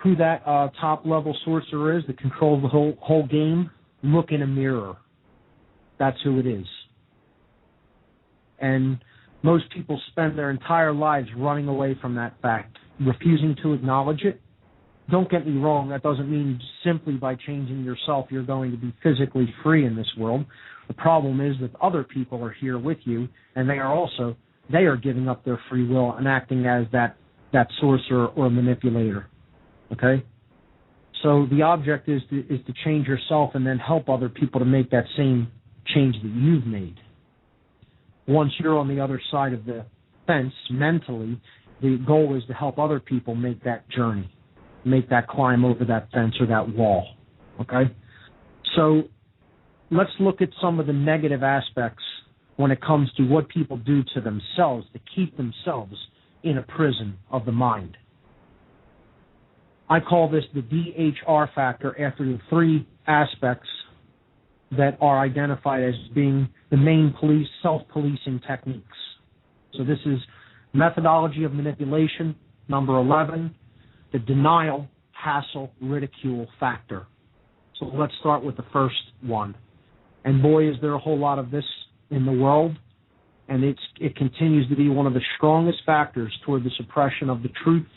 who that top-level sorcerer is that controls the whole game, look in a mirror. That's who it is. And most people spend their entire lives running away from that fact, refusing to acknowledge it. Don't get me wrong, that doesn't mean simply by changing yourself you're going to be physically free in this world. The problem is that other people are here with you, and they are giving up their free will and acting as that sorcerer or manipulator. Okay? So the object is to change yourself and then help other people to make that same change that you've made. Once you're on the other side of the fence mentally, the goal is to help other people make that journey, make that climb over that fence or that wall. Okay? So let's look at some of the negative aspects when it comes to what people do to themselves to keep themselves in a prison of the mind. I call this the DHR factor after the three aspects that are identified as being the main self-policing techniques. So this is methodology of manipulation, number 11, the denial, hassle, ridicule factor. So let's start with the first one. And boy, is there a whole lot of this in the world, and it continues to be one of the strongest factors toward the suppression of the truth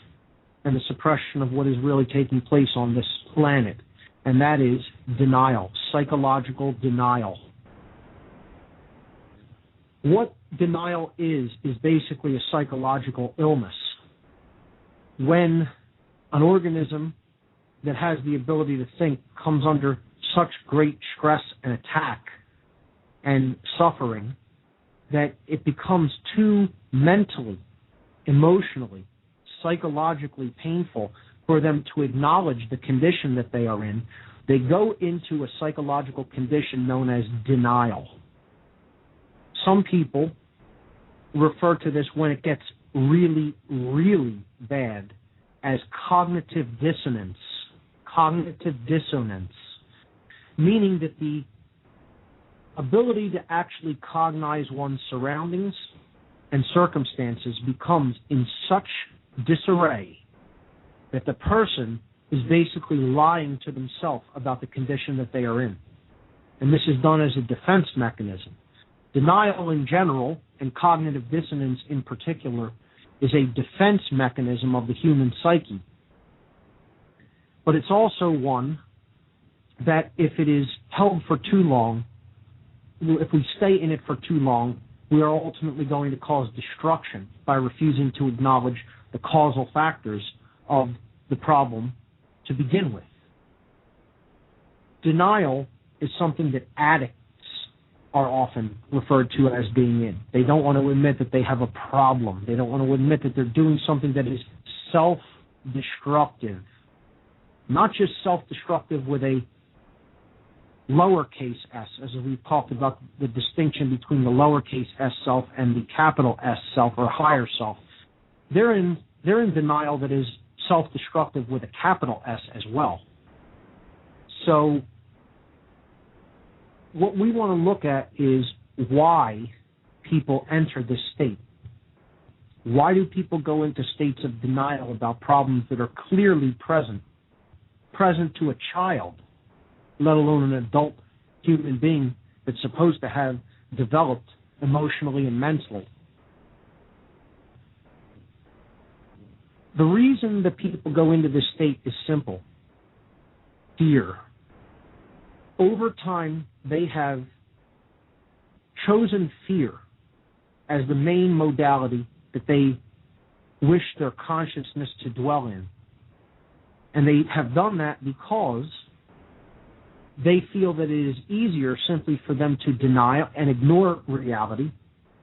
and the suppression of what is really taking place on this planet, and that is denial, psychological denial. What denial is basically a psychological illness. When an organism that has the ability to think comes under such great stress and attack and suffering that it becomes too mentally, emotionally, psychologically painful for them to acknowledge the condition that they are in, they go into a psychological condition known as denial. Some people refer to this when it gets really, really bad as cognitive dissonance. Cognitive dissonance, meaning that the ability to actually cognize one's surroundings and circumstances becomes in such disarray that the person is basically lying to themselves about the condition that they are in. And this is done as a defense mechanism. Denial in general, and cognitive dissonance in particular, is a defense mechanism of the human psyche. But it's also one that if it is held for too long, if we stay in it for too long, we are ultimately going to cause destruction by refusing to acknowledge the causal factors of the problem to begin with. Denial is something that addicts are often referred to as being in. They don't want to admit that they have a problem. They don't want to admit that they're doing something that is self-destructive. Not just self-destructive with a lowercase s, as we've talked about the distinction between the lowercase s self and the capital S self or higher self. They're in denial that is self-destructive with a capital S as well. So what we want to look at is why people enter this state. Why do people go into states of denial about problems that are clearly present to a child, let alone an adult human being that's supposed to have developed emotionally and mentally? The reason that people go into this state is simple: fear. Over time, they have chosen fear as the main modality that they wish their consciousness to dwell in. And they have done that because they feel that it is easier simply for them to deny and ignore reality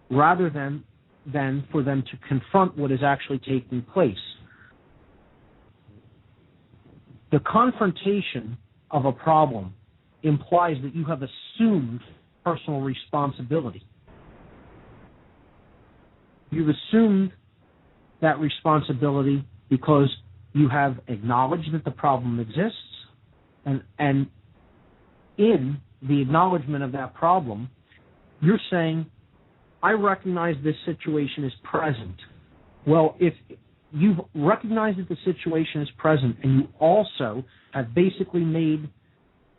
rather than for them to confront what is actually taking place. The confrontation of a problem implies that you have assumed personal responsibility. You've assumed that responsibility because you have acknowledged that the problem exists, and in the acknowledgement of that problem, you're saying, I recognize this situation is present. Well, if you've recognized that the situation is present and you also have basically made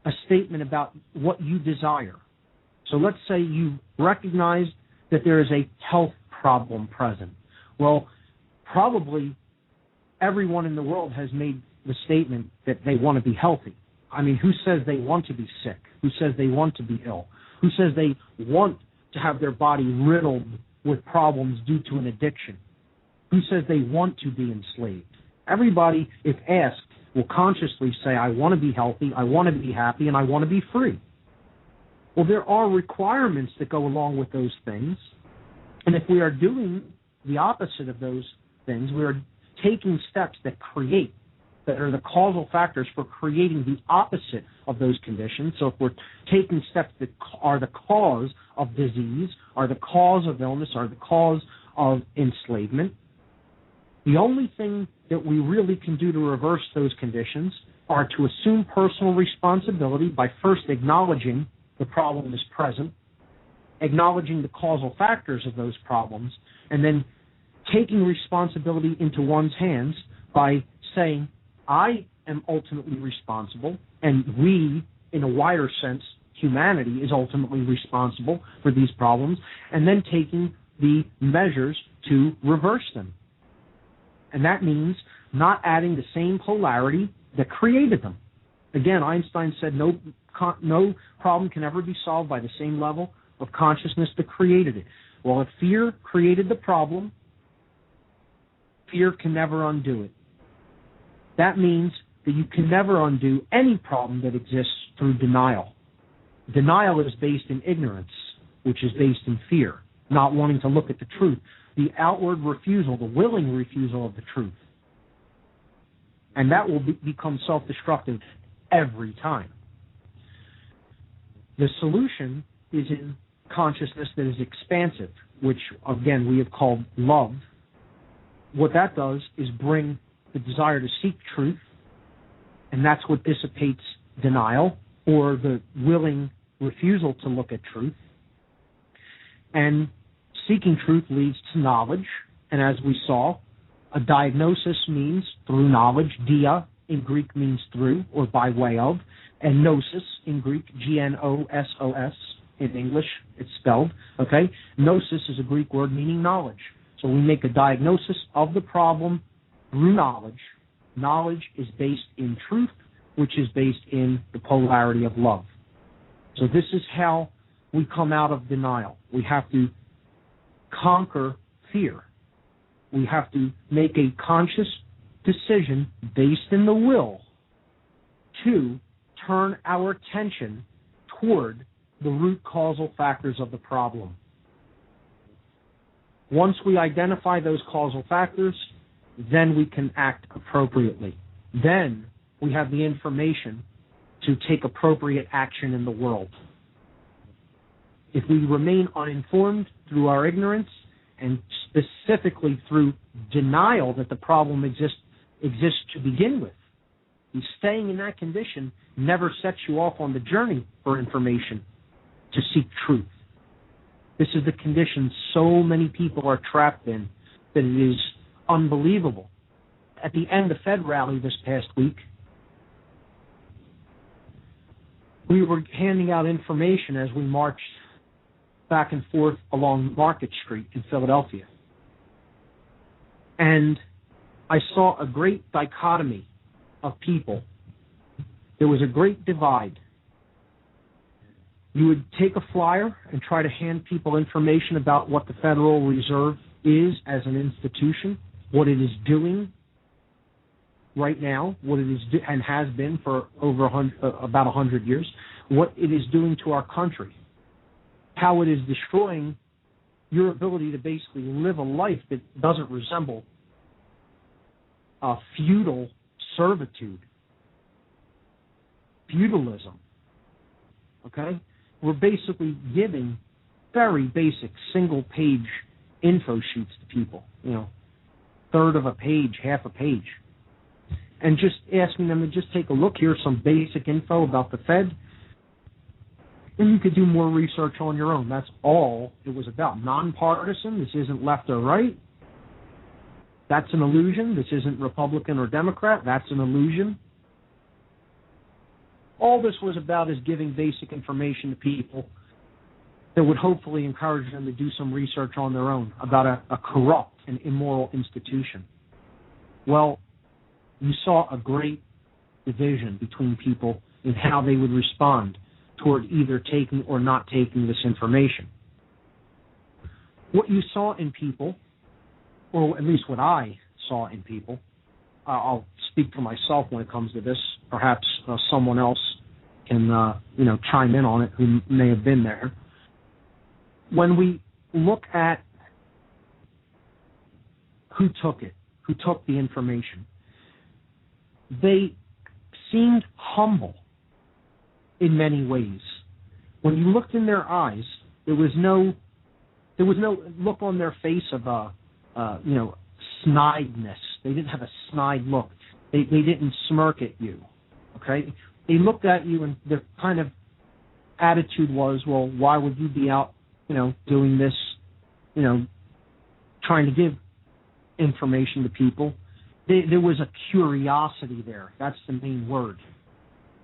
a statement about what you desire. So let's say you recognize that there is a health problem present. Well, probably everyone in the world has made the statement that they want to be healthy. I mean, who says they want to be sick? Who says they want to be ill? Who says they want to have their body riddled with problems due to an addiction? Who says they want to be enslaved? Everybody, if asked, will consciously say, I want to be healthy, I want to be happy, and I want to be free. Well, there are requirements that go along with those things. And if we are doing the opposite of those things, we are taking steps that are the causal factors for creating the opposite of those conditions. So if we're taking steps that are the cause of disease, are the cause of illness, are the cause of enslavement, the only thing that we really can do to reverse those conditions are to assume personal responsibility by first acknowledging the problem is present, acknowledging the causal factors of those problems, and then taking responsibility into one's hands by saying, I am ultimately responsible, and we, in a wider sense, humanity is ultimately responsible for these problems, and then taking the measures to reverse them. And that means not adding the same polarity that created them. Again, Einstein said no problem can ever be solved by the same level of consciousness that created it. Well, if fear created the problem, fear can never undo it. That means that you can never undo any problem that exists through denial. Denial is based in ignorance, which is based in fear. not wanting to look at the truth, the outward refusal, the willing refusal of the truth. And that will become self-destructive every time. The solution is in consciousness that is expansive, which, again, we have called love. What that does is bring the desire to seek truth, and that's what dissipates denial or the willing refusal to look at truth. And seeking truth leads to knowledge, and as we saw, a diagnosis means through knowledge. Dia in Greek means through or by way of, and gnosis in Greek, Gnosos, in English it's spelled, okay? Gnosis is a Greek word meaning knowledge. So we make a diagnosis of the problem through knowledge. Knowledge is based in truth, which is based in the polarity of love. So this is how we come out of denial. We have to conquer fear. We have to make a conscious decision based in the will to turn our attention toward the root causal factors of the problem. Once we identify those causal factors, then we can act appropriately. Then we have the information to take appropriate action in the world. If we remain uninformed through our ignorance, and specifically through denial that the problem exists to begin with, staying in that condition never sets you off on the journey for information to seek truth. This is the condition so many people are trapped in that it is unbelievable. At the end of Fed rally this past week, we were handing out information as we marched back and forth along Market Street in Philadelphia. And I saw a great dichotomy of people. There was a great divide. You would take a flyer and try to hand people information about what the Federal Reserve is as an institution, what it is doing right now, what it is and has been for about 100 years, what it is doing to our country, how it is destroying your ability to basically live a life that doesn't resemble a feudal servitude, feudalism. Okay? We're basically giving very basic single-page info sheets to people, third of a page, half a page, and just asking them to just take a look. Here's some basic info about the Fed, and you could do more research on your own. That's all it was about. Nonpartisan. This isn't left or right. That's an illusion. This isn't Republican or Democrat. That's an illusion. All this was about is giving basic information to people that would hopefully encourage them to do some research on their own about a corrupt and immoral institution. Well, you saw a great division between people in how they would respond toward either taking or not taking this information. What you saw in people, or at least what I saw in people, I'll speak for myself when it comes to this. Perhaps someone else can, chime in on it who may have been there. When we look at who took it, who took the information, they seemed humble in many ways. When you looked in their eyes, there was no look on their face of snideness. They didn't have a snide look. They didn't smirk at you. Okay? They looked at you, and their kind of attitude was, well, why would you be out, doing this, trying to give information to people? There was a curiosity there. That's the main word.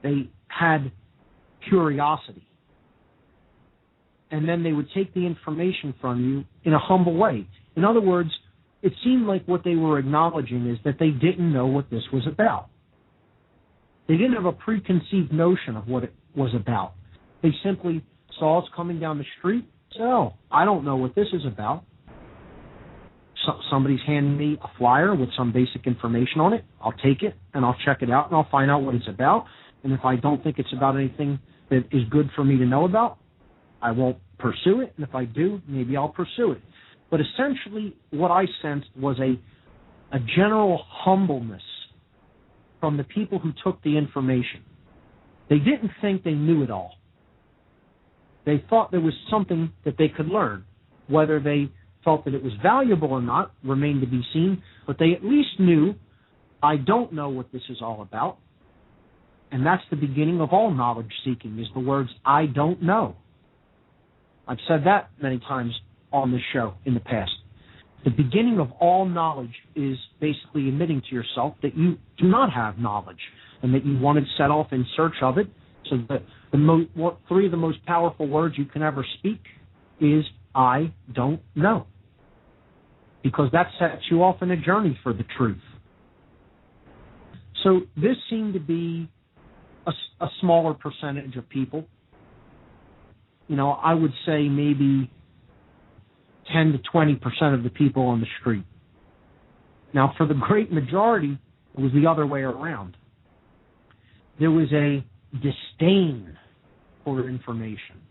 They had curiosity. And then they would take the information from you in a humble way. In other words, it seemed like what they were acknowledging is that they didn't know what this was about. They didn't have a preconceived notion of what it was about. They simply saw us coming down the street, said, oh, I don't know what this is about. Somebody's handing me a flyer with some basic information on it. I'll take it, and I'll check it out, and I'll find out what it's about. And if I don't think it's about anything that is good for me to know about, I won't pursue it, and if I do, maybe I'll pursue it. But essentially, what I sensed was a general humbleness from the people who took the information. They didn't think they knew it all. They thought there was something that they could learn. Whether they felt that it was valuable or not remained to be seen, but they at least knew, I don't know what this is all about. And that's the beginning of all knowledge seeking, is the words, I don't know. I've said that many times on this show in the past. The beginning of all knowledge is basically admitting to yourself that you do not have knowledge and that you want to set off in search of it. So three of the most powerful words you can ever speak is, I don't know. Because that sets you off on a journey for the truth. So this seemed to be a smaller percentage of people. You know, I would say maybe 10 to 20% of the people on the street. Now, for the great majority, it was the other way around. There was a disdain for information,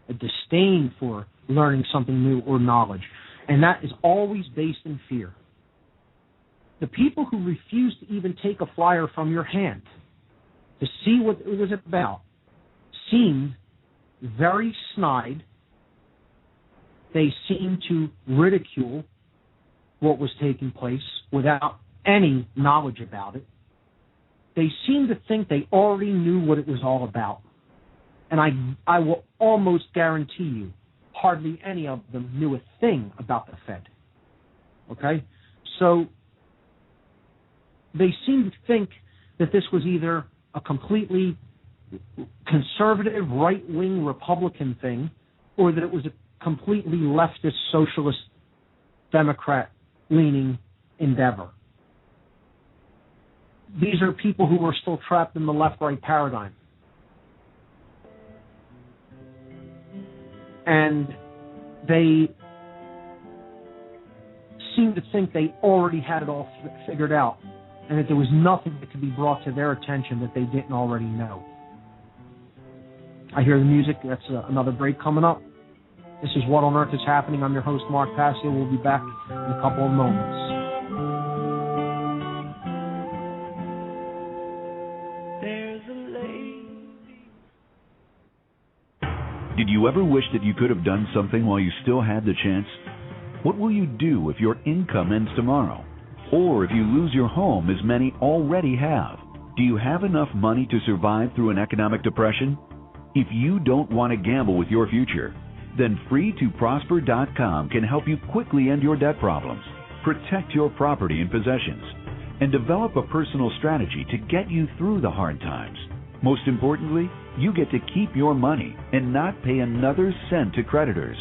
a disdain for learning something new or knowledge, and that is always based in fear. The people who refused to even take a flyer from your hand to see what it was about seemed very snide. They seemed to ridicule what was taking place without any knowledge about it. They seemed to think they already knew what it was all about. And I will almost guarantee you, hardly any of them knew a thing about the Fed. Okay? So they seemed to think that this was either a completely conservative, right-wing Republican thing, or that it was a completely leftist, socialist, Democrat-leaning endeavor. These are people who are still trapped in the left-right paradigm. And they seem to think they already had it all figured out, and that there was nothing that could be brought to their attention that they didn't already know. I hear the music. That's another break coming up. This is What on Earth is Happening. I'm your host, Mark Passio. We'll be back in a couple of moments. Did you ever wish that you could have done something while you still had the chance? What will you do if your income ends tomorrow? Or if you lose your home, as many already have? Do you have enough money to survive through an economic depression? If you don't want to gamble with your future, then FreeToProsper.com can help you quickly end your debt problems, protect your property and possessions, and develop a personal strategy to get you through the hard times. Most importantly, you get to keep your money and not pay another cent to creditors.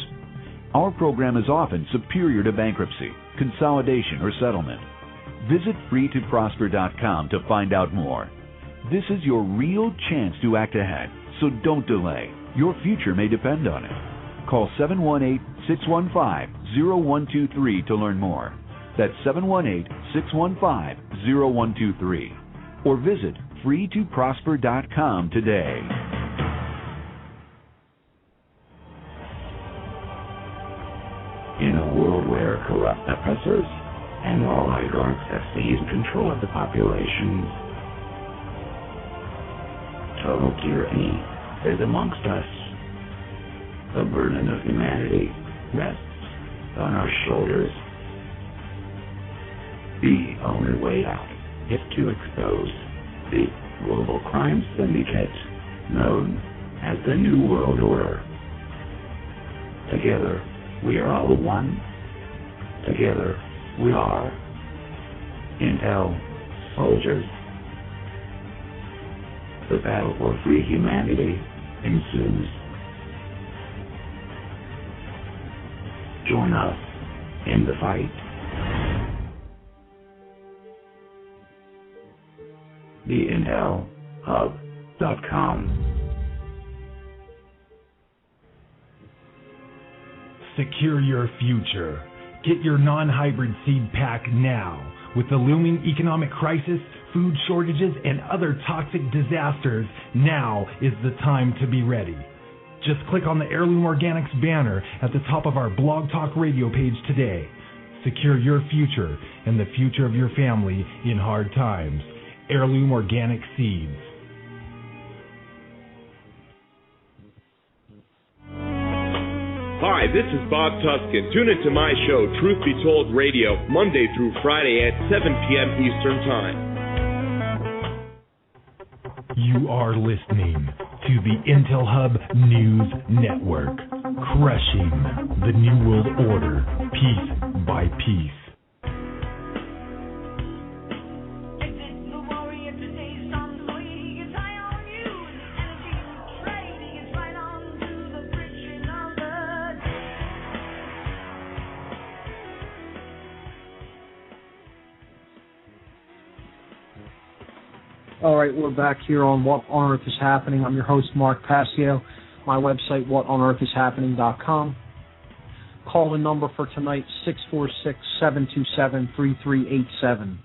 Our program is often superior to bankruptcy, consolidation, or settlement. Visit FreeToProsper.com to find out more. This is your real chance to act ahead, so don't delay. Your future may depend on it. Call 718-615-0123 to learn more. That's 718-615-0123. Or visit FreeToProsper.com today. In a world where corrupt oppressors and oligarchs have seized control of the population, total tyranny is amongst us. The burden of humanity rests on our shoulders. The only way out is to expose the global crime syndicate known as the New World Order. Together, we are all one. Together, we are Intel soldiers. The battle for free humanity ensues. Join us in the fight. TheIntelHub.com. Secure your future. Get your non-hybrid seed pack now. With the looming economic crisis, food shortages, and other toxic disasters, now is the time to be ready. Just click on the Heirloom Organics banner at the top of our Blog Talk Radio page today. Secure your future and the future of your family in hard times. Heirloom Organic Seeds. Hi, this is Bob Tuskin. Tune into my show, Truth Be Told Radio, Monday through Friday at 7 p.m. Eastern Time. You are listening to the Intel Hub News Network, crushing the New World Order piece by piece. All right, we're back here on What on Earth is Happening. I'm your host, Mark Passio. My website, whatonearthishappening.com. Call the number for tonight, 646-727-3387.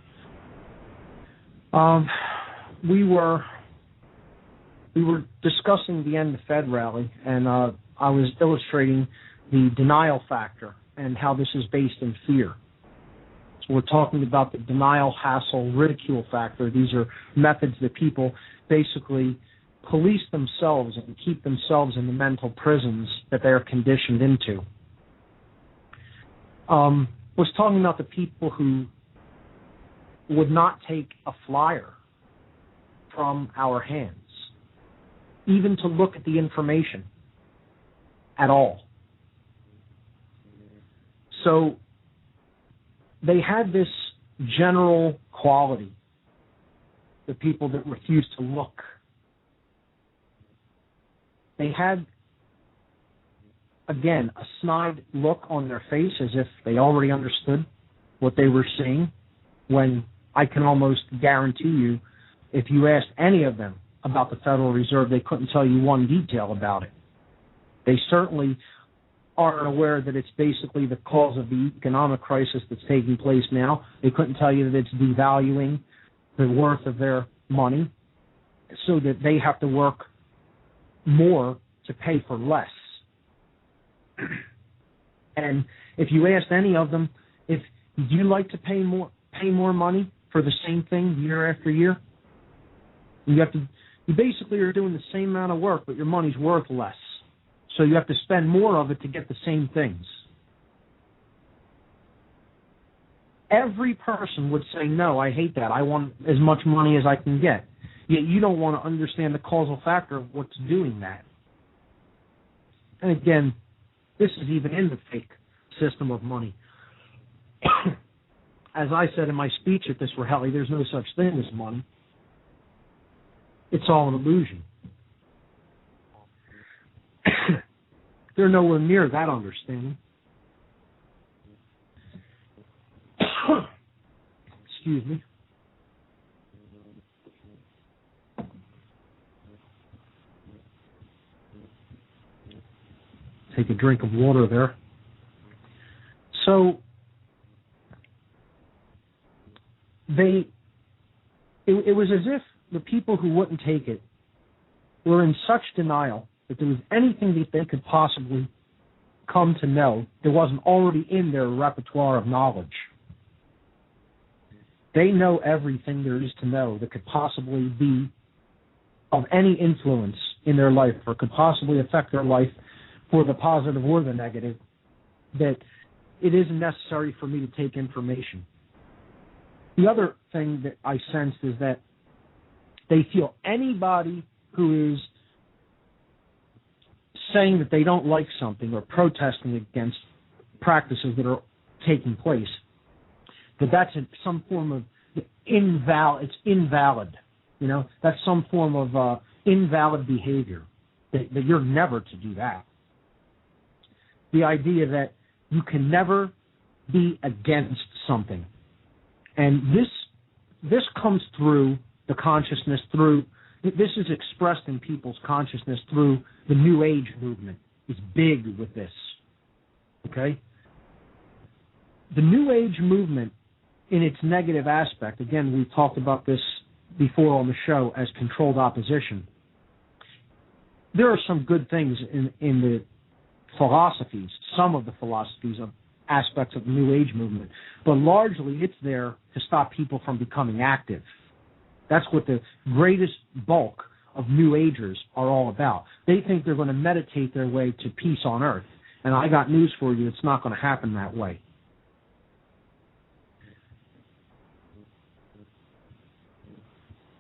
We were discussing the End the Fed rally, and I was illustrating the denial factor and how this is based in fear. So we're talking about the denial, hassle, ridicule factor. These are methods that people basically police themselves and keep themselves in the mental prisons that they are conditioned into. Was talking about the people who would not take a flyer from our hands, even to look at the information at all. So they had this general quality, the people that refused to look. They had, again, a snide look on their face as if they already understood what they were seeing, when I can almost guarantee you, if you asked any of them about the Federal Reserve, they couldn't tell you one detail about it. They certainly aren't aware that it's basically the cause of the economic crisis that's taking place now. They couldn't tell you that it's devaluing the worth of their money so that they have to work more to pay for less. And if you asked any of them, if you like to pay more money for the same thing year after year, you basically are doing the same amount of work, but your money's worth less. So you have to spend more of it to get the same things. Every person would say, no, I hate that. I want as much money as I can get. Yet you don't want to understand the causal factor of what's doing that. And again, this is even in the fake system of money. As I said in my speech at this rally, there's no such thing as money. It's all an illusion. They're nowhere near that understanding. Excuse me. Take a drink of water there. So it was as if the people who wouldn't take it were in such denial that there was anything that they could possibly come to know that wasn't already in their repertoire of knowledge. They know everything there is to know that could possibly be of any influence in their life or could possibly affect their life for the positive or the negative, that it isn't necessary for me to take information. The other thing that I sensed is that they feel anybody who is saying that they don't like something or protesting against practices that are taking place, that's some form of it's invalid. You know, that's some form of invalid behavior, that you're never to do that. The idea that you can never be against something. And this comes through the consciousness, this is expressed in people's consciousness through the New Age movement. It's big with this, okay? The New Age movement, in its negative aspect, again, we've talked about this before on the show as controlled opposition. there are some good things in the philosophies, some of the philosophies of aspects of the New Age movement, but largely it's there to stop people from becoming active. That's what the greatest bulk of New Agers are all about. They think they're going to meditate their way to peace on earth, and I got news for you, it's not going to happen that way.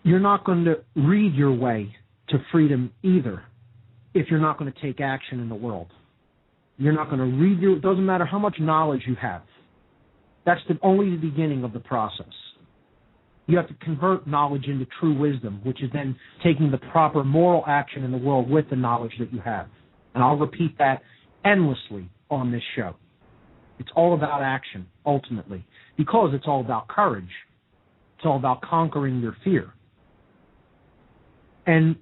You're not going to read your way to freedom either if you're not going to take action in the world. You're not going to read it doesn't matter how much knowledge you have. That's only the beginning of the process. You have to convert knowledge into true wisdom, which is then taking the proper moral action in the world with the knowledge that you have. And I'll repeat that endlessly on this show. It's all about action, ultimately, because it's all about courage. It's all about conquering your fear. And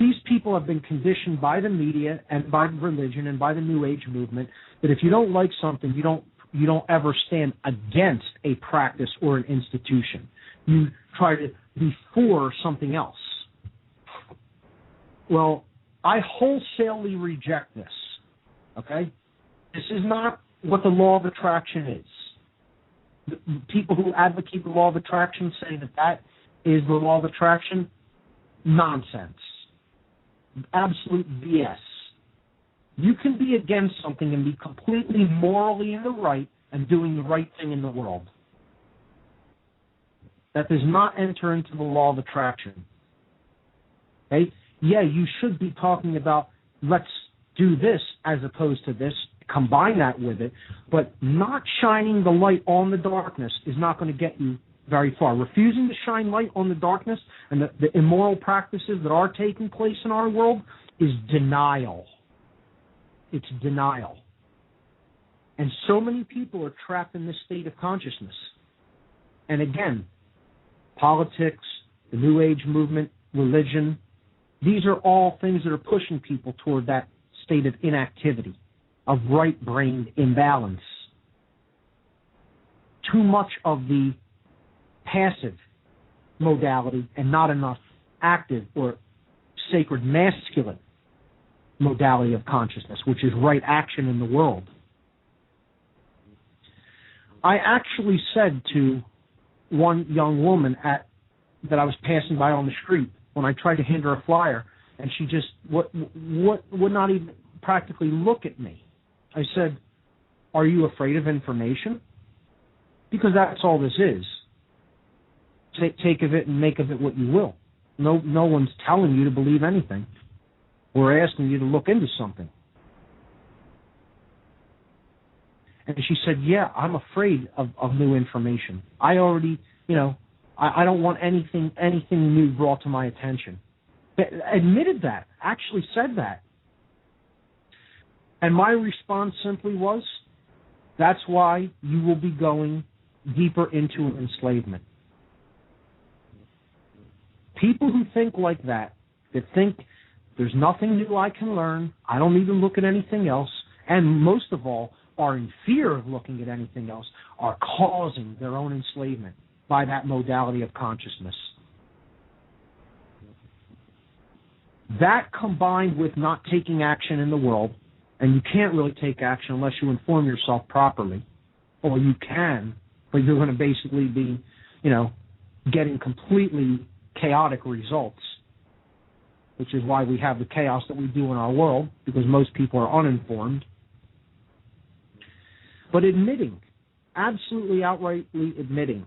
these people have been conditioned by the media and by religion and by the New Age movement that if you don't like something, you don't ever stand against a practice or an institution. You try to be for something else. Well, I wholesalely reject this, okay? This is not what the law of attraction is. The people who advocate the law of attraction say that is the law of attraction. Nonsense. Absolute BS. You can be against something and be completely morally in the right and doing the right thing in the world. That does not enter into the law of attraction. Okay? Yeah, you should be talking about let's do this as opposed to this, combine that with it, but not shining the light on the darkness is not going to get you very far. Refusing to shine light on the darkness and the immoral practices that are taking place in our world is denial. It's denial. And so many people are trapped in this state of consciousness. And again, politics, the New Age movement, religion, these are all things that are pushing people toward that state of inactivity, of right-brained imbalance. Too much of the passive modality and not enough active or sacred masculine modality of consciousness, which is right action in the world. I actually said to one young woman that I was passing by on the street when I tried to hand her a flyer, and she just would not even practically look at me. I said, "Are you afraid of information?" Because that's all this is. Take of it and make of it what you will. No one's telling you to believe anything. We're asking you to look into something. And she said, yeah, I'm afraid of new information. I already, I don't want anything new brought to my attention. Admitted that, actually said that. And my response simply was, that's why you will be going deeper into enslavement. People who think like that think there's nothing new I can learn, I don't need to look at anything else, and most of all, are in fear of looking at anything else, are causing their own enslavement by that modality of consciousness. That combined with not taking action in the world, and you can't really take action unless you inform yourself properly, or you can, but you're going to basically be, getting completely chaotic results, which is why we have the chaos that we do in our world, because most people are uninformed. But absolutely outrightly admitting,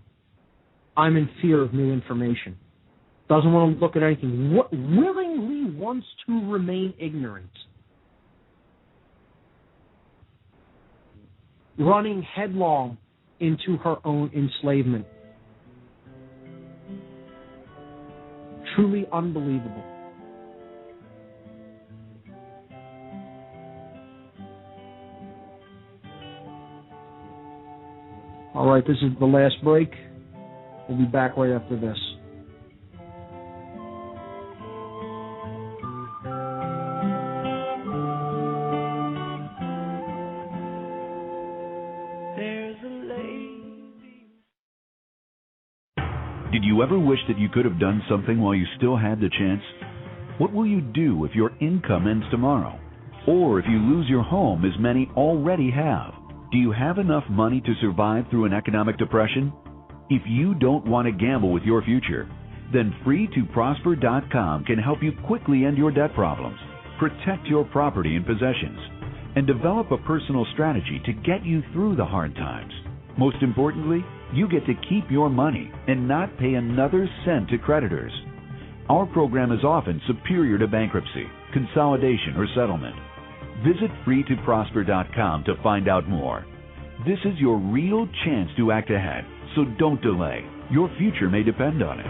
I'm in fear of new information, doesn't want to look at anything, willingly wants to remain ignorant, running headlong into her own enslavement. Truly unbelievable. All right, this is the last break. We'll be back right after this. Did you ever wish that you could have done something while you still had the chance? What will you do if your income ends tomorrow? Or if you lose your home, as many already have? Do you have enough money to survive through an economic depression? If you don't want to gamble with your future, then FreeToProsper.com can help you quickly end your debt problems, protect your property and possessions, and develop a personal strategy to get you through the hard times. Most importantly, you get to keep your money and not pay another cent to creditors. Our program is often superior to bankruptcy, consolidation, or settlement. Visit FreeToProsper.com to find out more. This is your real chance to act ahead, so don't delay. Your future may depend on it.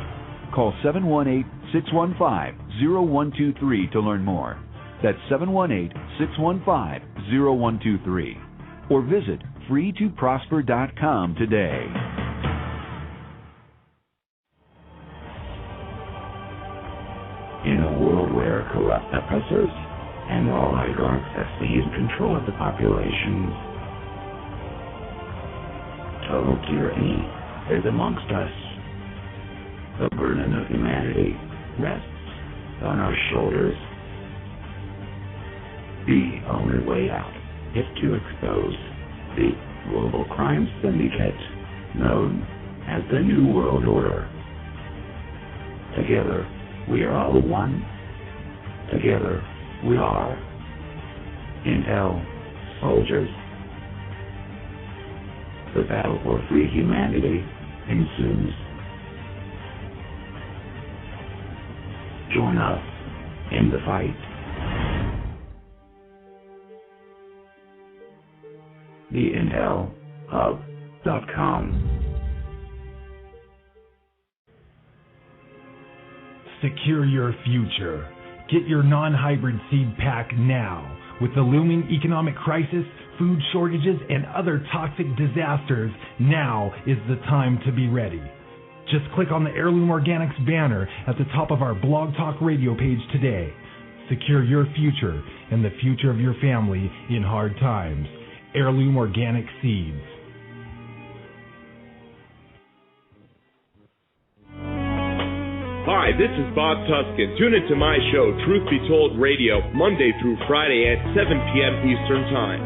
Call 718-615-0123 to learn more. That's 718-615-0123. Or visit FreeToProsper.com today. In a world where corrupt oppressors and oligarchs have seized control of the populations, total tyranny is amongst us. The burden of humanity rests on our shoulders. The only way out is to expose the global crime syndicate known as the New World Order. Together, we are all one. Together, we are Intel soldiers. The battle for free humanity ensues. Join us in the fight. TheIntelHub.com. Secure your future. Get your non-hybrid seed pack now. With the looming economic crisis, food shortages, and other toxic disasters, now is the time to be ready. Just click on the Heirloom Organics banner at the top of our Blog Talk Radio page today. Secure your future and the future of your family in hard times. Heirloom Organic Seeds. Hi, this is Bob Tuskin. Tune into my show, Truth Be Told Radio, Monday through Friday at 7 p.m. Eastern Time.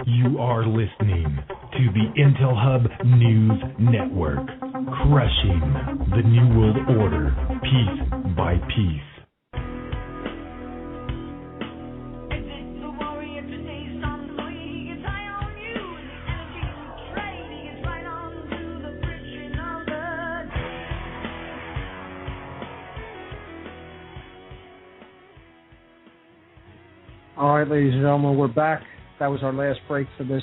You are listening to the Intel Hub News Network, crushing the New World Order piece by piece. All right, ladies and gentlemen, we're back. That was our last break for this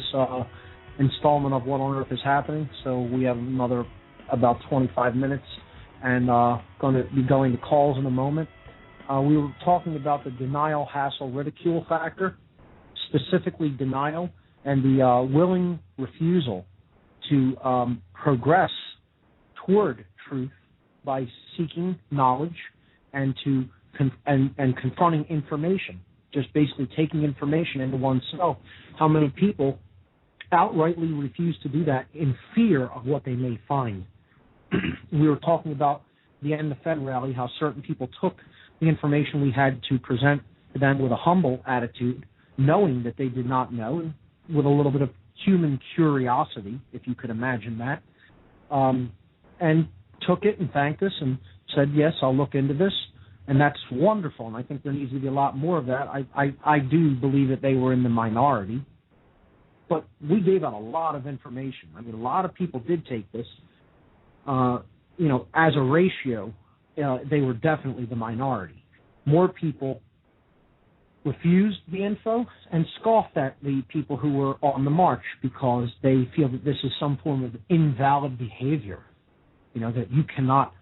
installment of What on Earth is Happening. So we have another about 25 minutes and going to be going to calls in a moment. We were talking about the denial, hassle, ridicule factor, specifically denial, and the willing refusal to progress toward truth by seeking knowledge and to and confronting information. Just basically taking information into oneself. How many people outrightly refuse to do that in fear of what they may find? We were talking about the End the Fed rally, how certain people took the information we had to present to them with a humble attitude, knowing that they did not know, and with a little bit of human curiosity, if you could imagine that, and took it and thanked us and said, yes, I'll look into this. And that's wonderful, and I think there needs to be a lot more of that. I do believe that they were in the minority, but we gave out a lot of information. I mean, a lot of people did take this. As a ratio, they were definitely the minority. More people refused the info and scoffed at the people who were on the march because they feel that this is some form of invalid behavior, that you cannot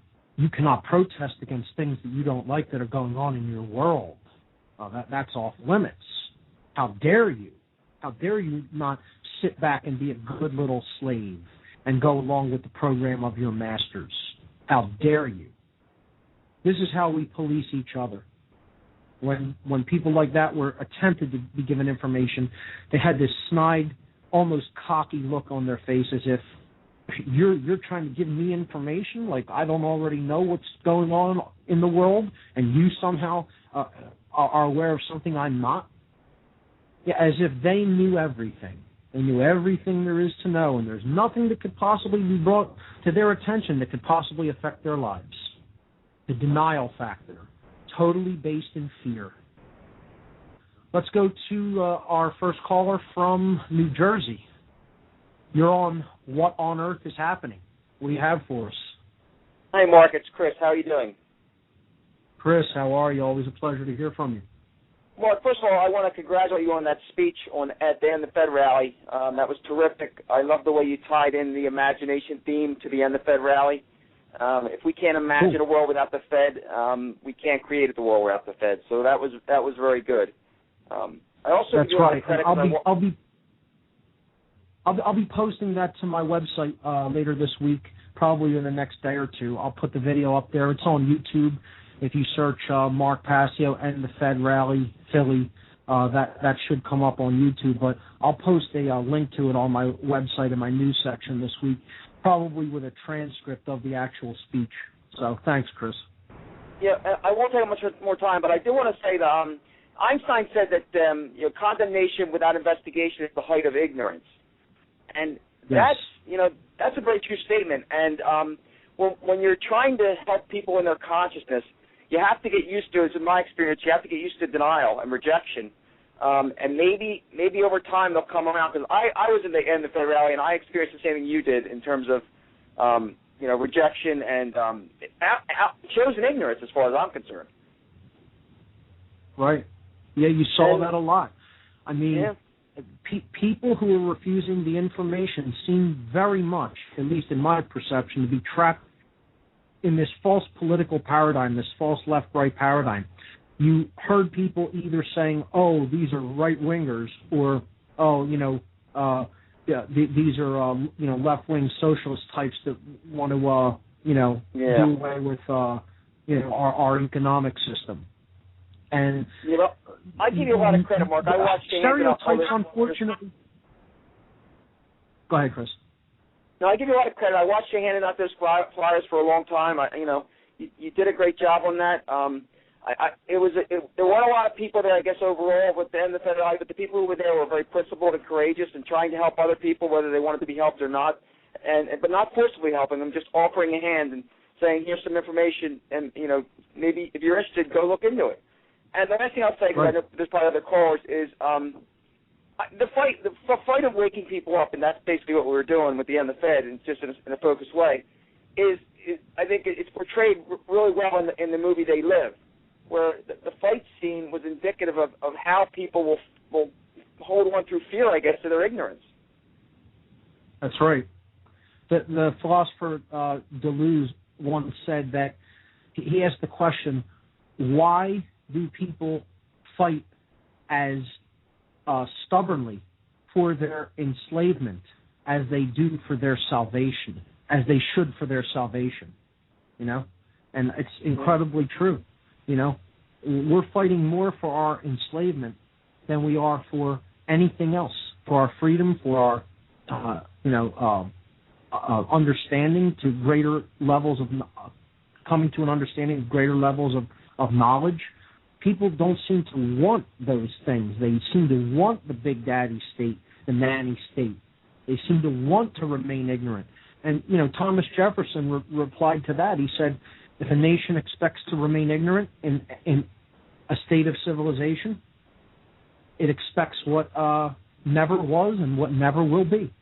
protest against things that you don't like that are going on in your world. That's off limits. How dare you? How dare you not sit back and be a good little slave and go along with the program of your masters? How dare you? This is how we police each other. When people like that were attempted to be given information, they had this snide, almost cocky look on their face as if you're trying to give me information like I don't already know what's going on in the world, and you somehow are aware of something I'm not? Yeah, as if they knew everything. They knew everything there is to know, and there's nothing that could possibly be brought to their attention that could possibly affect their lives. The denial factor, totally based in fear. Let's go to our first caller from New Jersey. You're on What on Earth is Happening. What do you have for us? Hi, Mark. It's Chris. How are you doing? Chris, how are you? Always a pleasure to hear from you. Mark, first of all, I want to congratulate you on that speech at the End the Fed rally. That was terrific. I love the way you tied in the imagination theme to the End the Fed rally. If we can't imagine a world without the Fed, we can't create the world without the Fed. So that was very good. I also That's right. I'll be posting that to my website later this week, probably in the next day or two. I'll put the video up there. It's on YouTube. If you search Mark Passio and the Fed Rally Philly, that should come up on YouTube. But I'll post a link to it on my website in my news section this week, probably with a transcript of the actual speech. So thanks, Chris. Yeah, I won't take much more time, but I do want to say that Einstein said that condemnation without investigation is the height of ignorance. And yes. that's a very true statement. And when you're trying to help people in their consciousness, you have to get used to, as in my experience, you have to get used to denial and rejection. And maybe over time they'll come around. Because I was in the End of the Fed rally, and I experienced the same thing you did in terms of, rejection and chosen ignorance as far as I'm concerned. Right. Yeah, you saw that a lot. I mean, yeah. People who are refusing the information seem very much, at least in my perception, to be trapped in this false political paradigm, this false left-right paradigm. You heard people either saying, "Oh, these are right-wingers," or "Oh, these are left-wing socialist types that want to do away with our economic system." And I give you a lot of credit, Mark. I watched stereotypes, unfortunately. Go ahead, Chris. No, I give you a lot of credit. I watched you handing out those flyers for a long time. You did a great job on that. There weren't a lot of people there, I guess, overall with the End of the Fed rally, but the people who were there were very principled and courageous and trying to help other people, whether they wanted to be helped or not, but not forcibly helping them, just offering a hand and saying, "Here's some information, and maybe if you're interested, go look into it." And the last thing I'll say, because I know there's probably other callers, is the fight of waking people up, and that's basically what we were doing with the End of the Fed, and just in a focused way, is I think it's portrayed really well in the movie They Live, where the fight scene was indicative of how people will hold on through fear, I guess, to their ignorance. That's right. The philosopher Deleuze once said that he asked the question, why do people fight as stubbornly for their enslavement as they do for their salvation, as they should for their salvation, And it's incredibly true, We're fighting more for our enslavement than we are for anything else, for our freedom, for our, understanding to greater levels of, coming to an understanding of greater levels of knowledge. People don't seem to want those things. They seem to want the big daddy state, the nanny state. They seem to want to remain ignorant. And, Thomas Jefferson replied to that. He said, if a nation expects to remain ignorant in a state of civilization, it expects what never was and what never will be.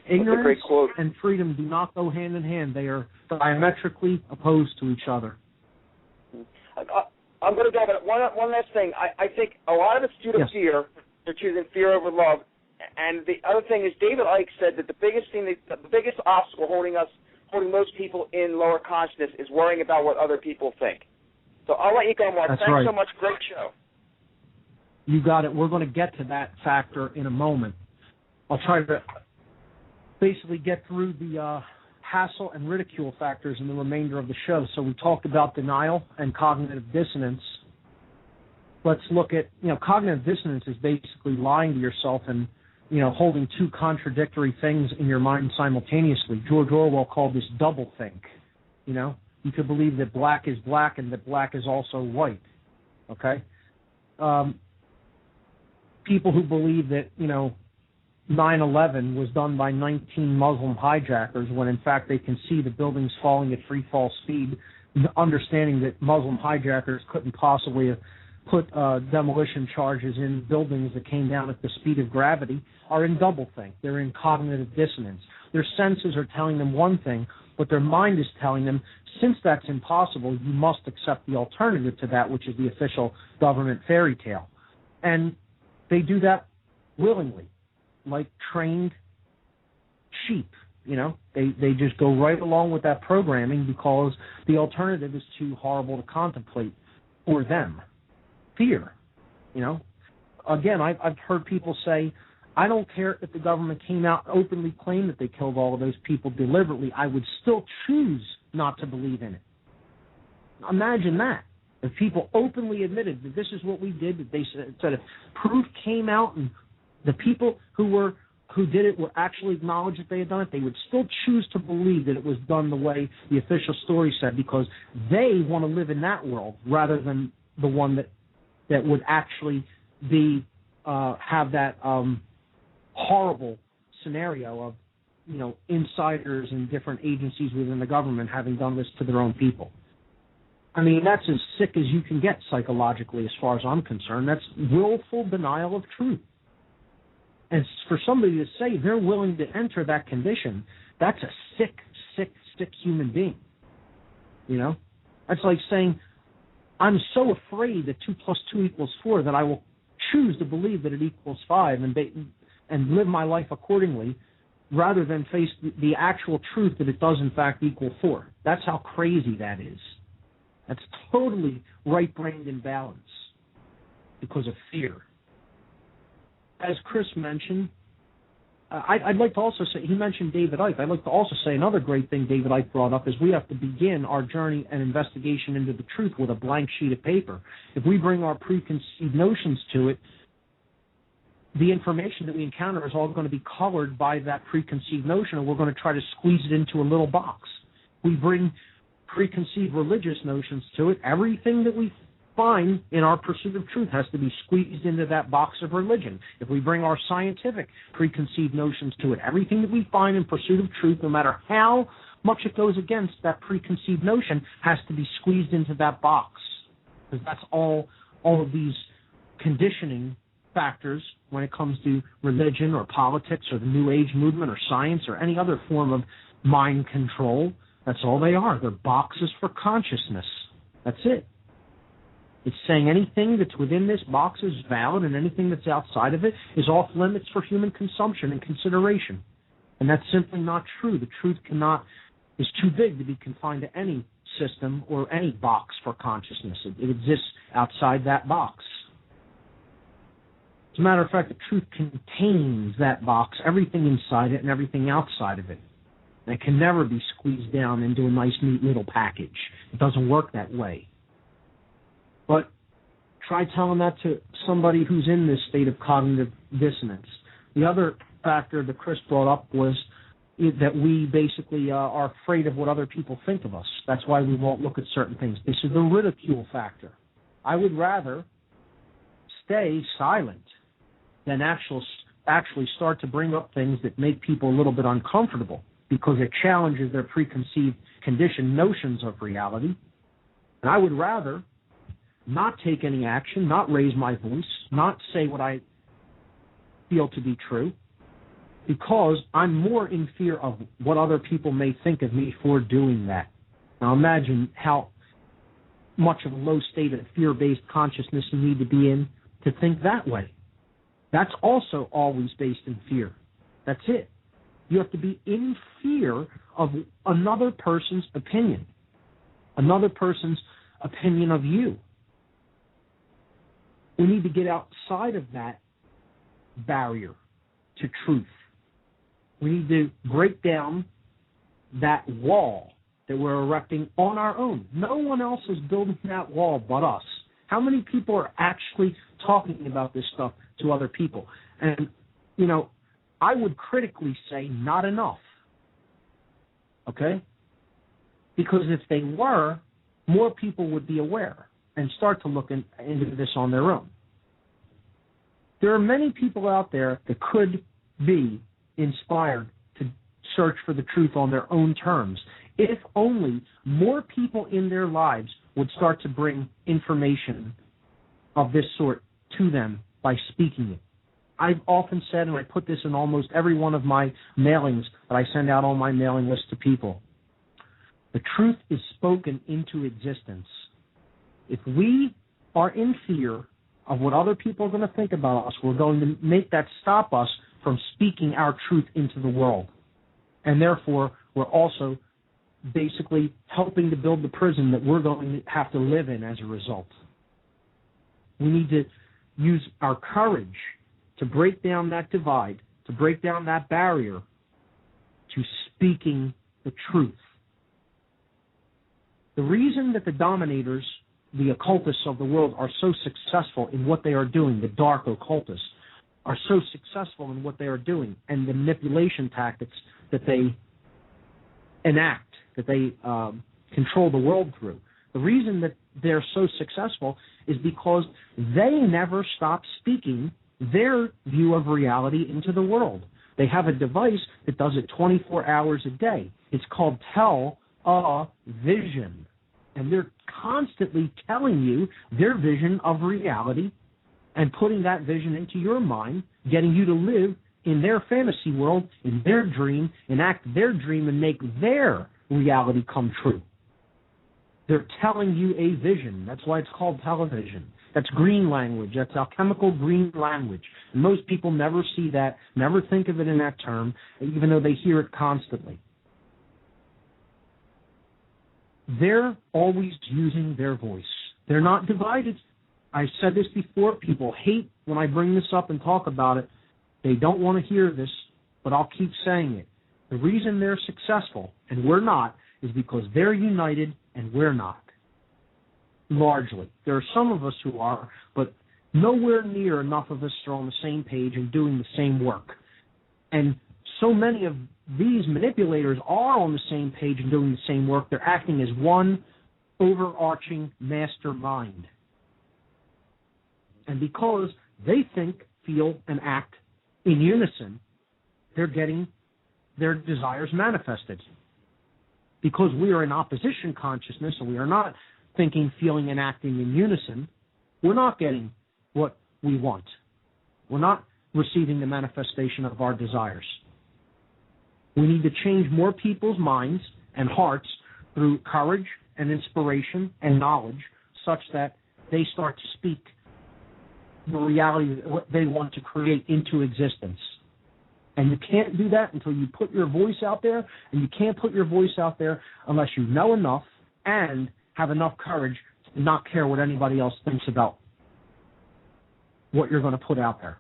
Ignorance and freedom do not go hand in hand. They are diametrically opposed to each other. I'm going to go, but one last thing. I think a lot of it's due to fear. They're choosing fear over love. And the other thing is, David Icke said that the biggest obstacle holding most people in lower consciousness is worrying about what other people think. So I'll let you go, Mark. That's Thanks right. so much. Great show. You got it. We're going to get to that factor in a moment. I'll try to basically get through the hassle and ridicule factors in the remainder of the show. So we talked about denial and cognitive dissonance. Let's look at, cognitive dissonance is basically lying to yourself and holding two contradictory things in your mind simultaneously. George Orwell called this doublethink. You could believe that black is black and that black is also white. Okay? People who believe that, 9/11 was done by 19 Muslim hijackers when in fact they can see the buildings falling at free fall speed, understanding that Muslim hijackers couldn't possibly have put demolition charges in buildings that came down at the speed of gravity, are in doublethink. They're in cognitive dissonance. Their senses are telling them one thing, but their mind is telling them, since that's impossible, you must accept the alternative to that, which is the official government fairy tale. And they do that willingly, like trained sheep. They just go right along with that programming because the alternative is too horrible to contemplate for them. Fear. Again, I've heard people say, I don't care if the government came out and openly claimed that they killed all of those people deliberately. I would still choose not to believe in it. Imagine that. If people openly admitted that this is what we did, that they said if proof came out and the people who did it were actually acknowledged that they had done it, they would still choose to believe that it was done the way the official story said, because they want to live in that world rather than the one that would actually be have that horrible scenario of insiders and different agencies within the government having done this to their own people. I mean, that's as sick as you can get psychologically as far as I'm concerned. That's willful denial of truth. And for somebody to say they're willing to enter that condition, that's a sick human being. That's like saying, I'm so afraid that 2 + 2 = 4 that I will choose to believe that it equals 5 and live my life accordingly, rather than face the actual truth that it does in fact equal 4. That's how crazy that is. That's totally right-brained imbalance because of fear. As Chris mentioned, I'd like to also say, he mentioned David Icke. I'd like to also say another great thing David Icke brought up is we have to begin our journey and investigation into the truth with a blank sheet of paper. If we bring our preconceived notions to it, the information that we encounter is all going to be colored by that preconceived notion, and we're going to try to squeeze it into a little box. We bring preconceived religious notions to it. Everything that we find in our pursuit of truth has to be squeezed into that box of religion. If we bring our scientific preconceived notions to it, everything that we find in pursuit of truth, no matter how much it goes against that preconceived notion, has to be squeezed into that box. Because that's all of these conditioning factors when it comes to religion or politics or the New Age movement or science or any other form of mind control. That's all they are. They're boxes for consciousness. That's it. It's saying anything that's within this box is valid and anything that's outside of it is off limits for human consumption and consideration. And that's simply not true. The truth is too big to be confined to any system or any box for consciousness. It exists outside that box. As a matter of fact, the truth contains that box, everything inside it and everything outside of it. And it can never be squeezed down into a nice, neat little package. It doesn't work that way. But try telling that to somebody who's in this state of cognitive dissonance. The other factor that Chris brought up was that we basically are afraid of what other people think of us. That's why we won't look at certain things. This is the ridicule factor. I would rather stay silent than actually start to bring up things that make people a little bit uncomfortable because it challenges their preconceived conditioned notions of reality. And I would rather not take any action, not raise my voice, not say what I feel to be true, because I'm more in fear of what other people may think of me for doing that. Now imagine how much of a low state of fear-based consciousness you need to be in to think that way. That's also always based in fear. That's it. You have to be in fear of another person's opinion, another person's opinion of you. We need to get outside of that barrier to truth. We need to break down that wall that we're erecting on our own. No one else is building that wall but us. How many people are actually talking about this stuff to other people? And, I would critically say not enough. Okay? Because if they were, more people would be aware and start to look into this on their own. There are many people out there that could be inspired to search for the truth on their own terms, if only more people in their lives would start to bring information of this sort to them by speaking it. I've often said, and I put this in almost every one of my mailings that I send out on my mailing list to people, the truth is spoken into existence. If we are in fear of what other people are going to think about us, we're going to make that stop us from speaking our truth into the world. And therefore, we're also basically helping to build the prison that we're going to have to live in as a result. We need to use our courage to break down that divide, to break down that barrier to speaking the truth. The reason that the dominators, the occultists of the world, are so successful in what they are doing, the dark occultists, are so successful in what they are doing, and the manipulation tactics that they enact, that they control the world through. The reason that they're so successful is because they never stop speaking their view of reality into the world. They have a device that does it 24 hours a day. It's called television. And they're constantly telling you their vision of reality and putting that vision into your mind, getting you to live in their fantasy world, in their dream, enact their dream, and make their reality come true. They're telling you a vision. That's why it's called television. That's green language. That's alchemical green language. And most people never see that, never think of it in that term, even though they hear it constantly. They're always using their voice. They're not divided. I said this before. People hate when I bring this up and talk about it. They don't want to hear this, but I'll keep saying it. The reason they're successful and we're not is because they're united and we're not. Largely. There are some of us who are, but nowhere near enough of us are on the same page and doing the same work. And so many of these manipulators are on the same page and doing the same work. They're acting as one overarching mastermind. And because they think, feel, and act in unison, they're getting their desires manifested. Because we are in opposition consciousness and we are not thinking, feeling, and acting in unison, we're not getting what we want. We're not receiving the manifestation of our desires. We need to change more people's minds and hearts through courage and inspiration and knowledge such that they start to speak the reality of what they want to create into existence. And you can't do that until you put your voice out there, and you can't put your voice out there unless you know enough and have enough courage to not care what anybody else thinks about what you're going to put out there.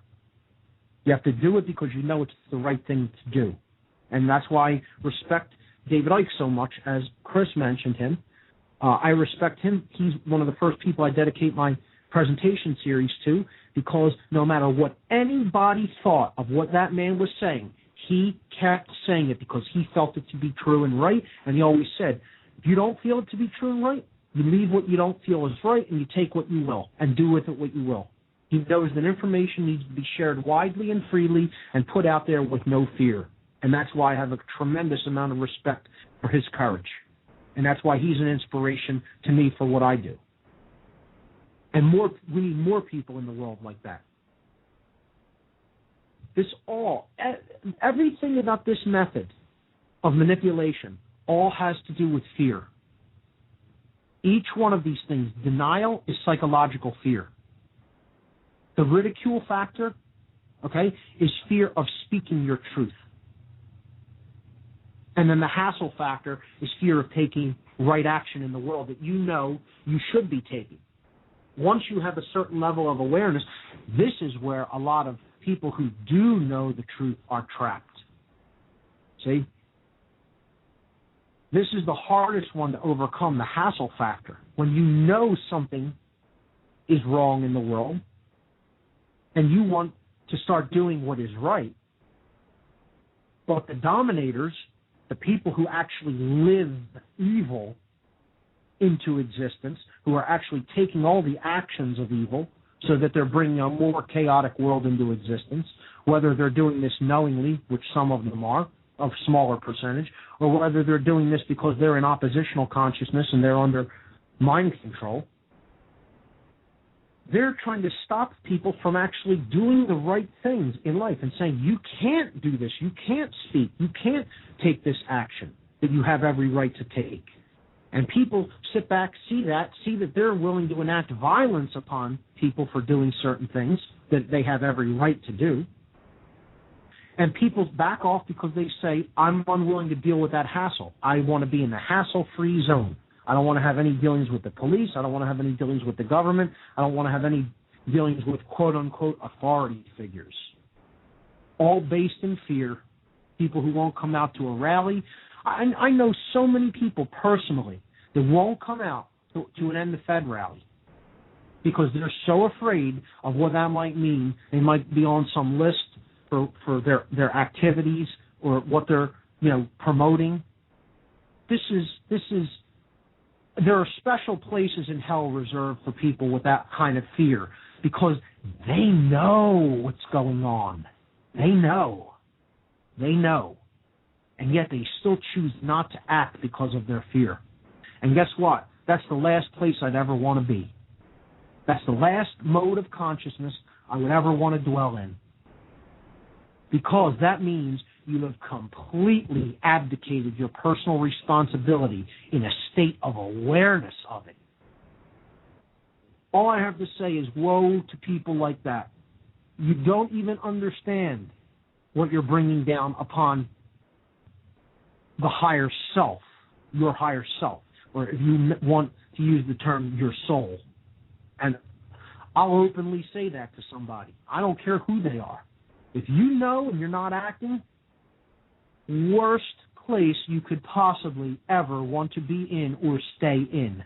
You have to do it because you know it's the right thing to do. And that's why I respect David Icke so much, as Chris mentioned him. I respect him. He's one of the first people I dedicate my presentation series to, because no matter what anybody thought of what that man was saying, he kept saying it because he felt it to be true and right, and he always said, if you don't feel it to be true and right, you leave what you don't feel is right and you take what you will and do with it what you will. He knows that information needs to be shared widely and freely and put out there with no fear. And that's why I have a tremendous amount of respect for his courage. And that's why he's an inspiration to me for what I do. And we need more people in the world like that. Everything about this method of manipulation all has to do with fear. Each one of these things, denial is psychological fear. The ridicule factor, is fear of speaking your truth. And then the hassle factor is fear of taking right action in the world that you know you should be taking. Once you have a certain level of awareness, this is where a lot of people who do know the truth are trapped. See? This is the hardest one to overcome, the hassle factor. When you know something is wrong in the world and you want to start doing what is right, But the dominators, the people who actually live evil into existence, who are actually taking all the actions of evil so that they're bringing a more chaotic world into existence, whether they're doing this knowingly, which some of them are, of smaller percentage, or whether they're doing this because they're in oppositional consciousness and they're under mind control. They're trying to stop people from actually doing the right things in life and saying, you can't do this, you can't speak, you can't take this action that you have every right to take. And people sit back, see that they're willing to enact violence upon people for doing certain things that they have every right to do. And people back off because they say, I'm unwilling to deal with that hassle. I want to be in the hassle-free zone. I don't want to have any dealings with the police. I don't want to have any dealings with the government. I don't want to have any dealings with quote-unquote authority figures. All based in fear. People who won't come out to a rally. I know so many people personally that won't come out to an End the Fed rally because they're so afraid of what that might mean. They might be on some list for their activities or what they're promoting. There are special places in hell reserved for people with that kind of fear because they know what's going on. They know. And yet they still choose not to act because of their fear. And guess what? That's the last place I'd ever want to be. That's the last mode of consciousness I would ever want to dwell in. Because that means you have completely abdicated your personal responsibility in a state of awareness of it. All I have to say is woe to people like that. You don't even understand what you're bringing down upon the higher self, your higher self, or if you want to use the term, your soul. And I'll openly say that to somebody. I don't care who they are. If you know and you're not acting, worst place you could possibly ever want to be in or stay in.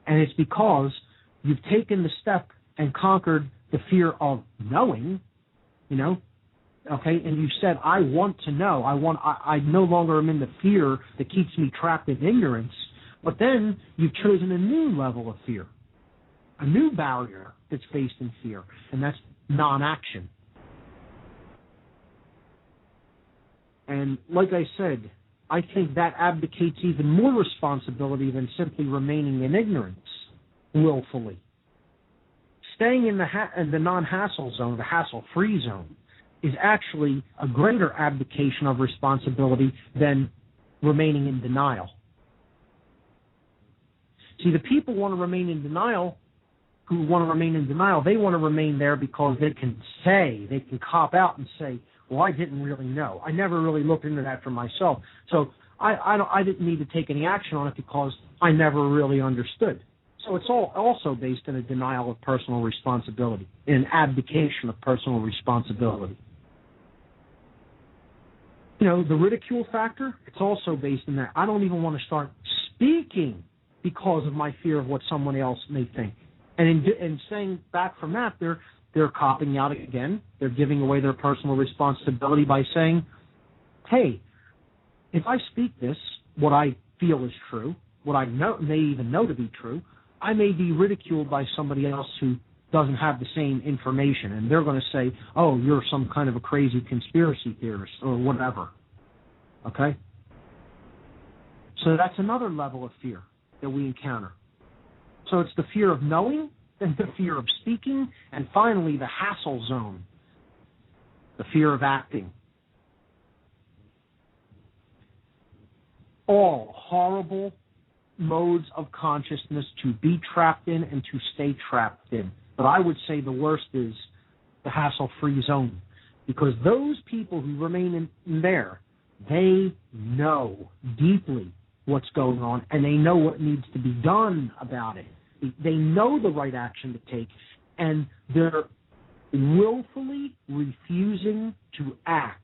And it's because you've taken the step and conquered the fear of knowing, okay, and you said, I want to know. I no longer am in the fear that keeps me trapped in ignorance. But then you've chosen a new level of fear, a new barrier that's based in fear, and that's non-action. And like I said, I think that abdicates even more responsibility than simply remaining in ignorance willfully. Staying in the non-hassle zone, the hassle-free zone, is actually a greater abdication of responsibility than remaining in denial. See, the people want to remain in denial, they want to remain there because they can cop out and say, well, I didn't really know. I never really looked into that for myself. So I didn't need to take any action on it because I never really understood. So it's all also based in a denial of personal responsibility, in an abdication of personal responsibility. The ridicule factor, it's also based in that. I don't even want to start speaking because of my fear of what someone else may think. And in saying back from that, they're copping out again. They're giving away their personal responsibility by saying, hey, if I speak this, what I feel is true, what I may even know to be true, I may be ridiculed by somebody else who doesn't have the same information, and they're going to say, oh, you're some kind of a crazy conspiracy theorist or whatever. Okay? So that's another level of fear that we encounter. So it's the fear of knowing, then the fear of speaking, and finally the hassle zone, the fear of acting. All horrible modes of consciousness to be trapped in and to stay trapped in. But I would say the worst is the hassle-free zone, because those people who remain in there, they know deeply what's going on, and they know what needs to be done about it. They know the right action to take, and they're willfully refusing to act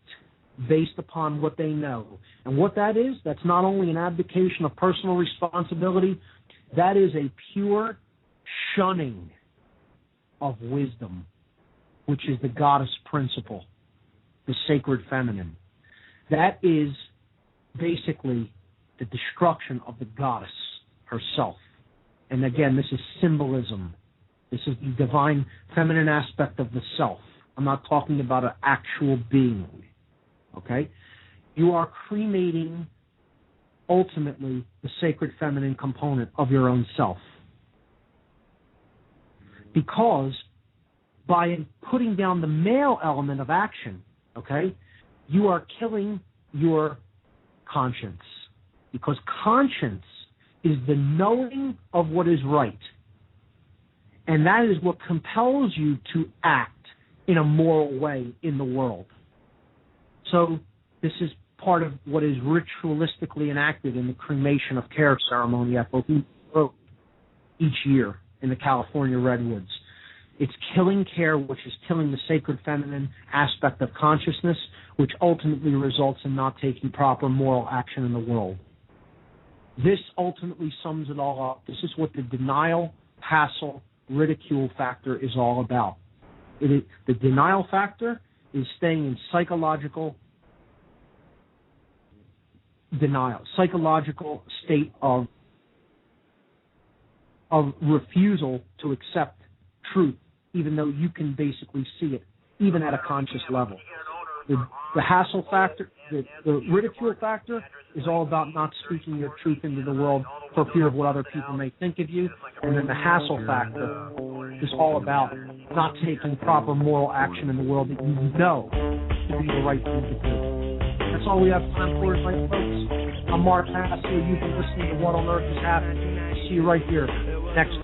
based upon what they know. And what that is, that's not only an abdication of personal responsibility, that is a pure shunning of wisdom, which is the goddess principle. the sacred feminine. That is basically the destruction of the goddess herself. And again, this is symbolism. This is the divine feminine aspect of the self. I'm not talking about an actual being. Okay? You are cremating, ultimately, the sacred feminine component of your own self. Because by putting down the male element of action, okay, you are killing your conscience. Because conscience is the knowing of what is right. And that is what compels you to act in a moral way in the world. So this is part of what is ritualistically enacted in the cremation of care ceremony at Bohemian Grove each year in the California Redwoods. It's killing care, which is killing the sacred feminine aspect of consciousness, which ultimately results in not taking proper moral action in the world. This ultimately sums it all up. This is what the denial, hassle, ridicule factor is all about. The denial factor is staying in psychological denial, psychological state of refusal to accept truth, even though you can basically see it, even at a conscious level. The hassle factor, the ridicule factor, is all about not speaking your truth into the world for fear of what other people may think of you. And then the hassle factor is all about not taking proper moral action in the world that you know to be the right thing to do. That's all we have time for tonight, folks. I'm Mark Passio. You've been listening to What on Earth is Happening. See you right here next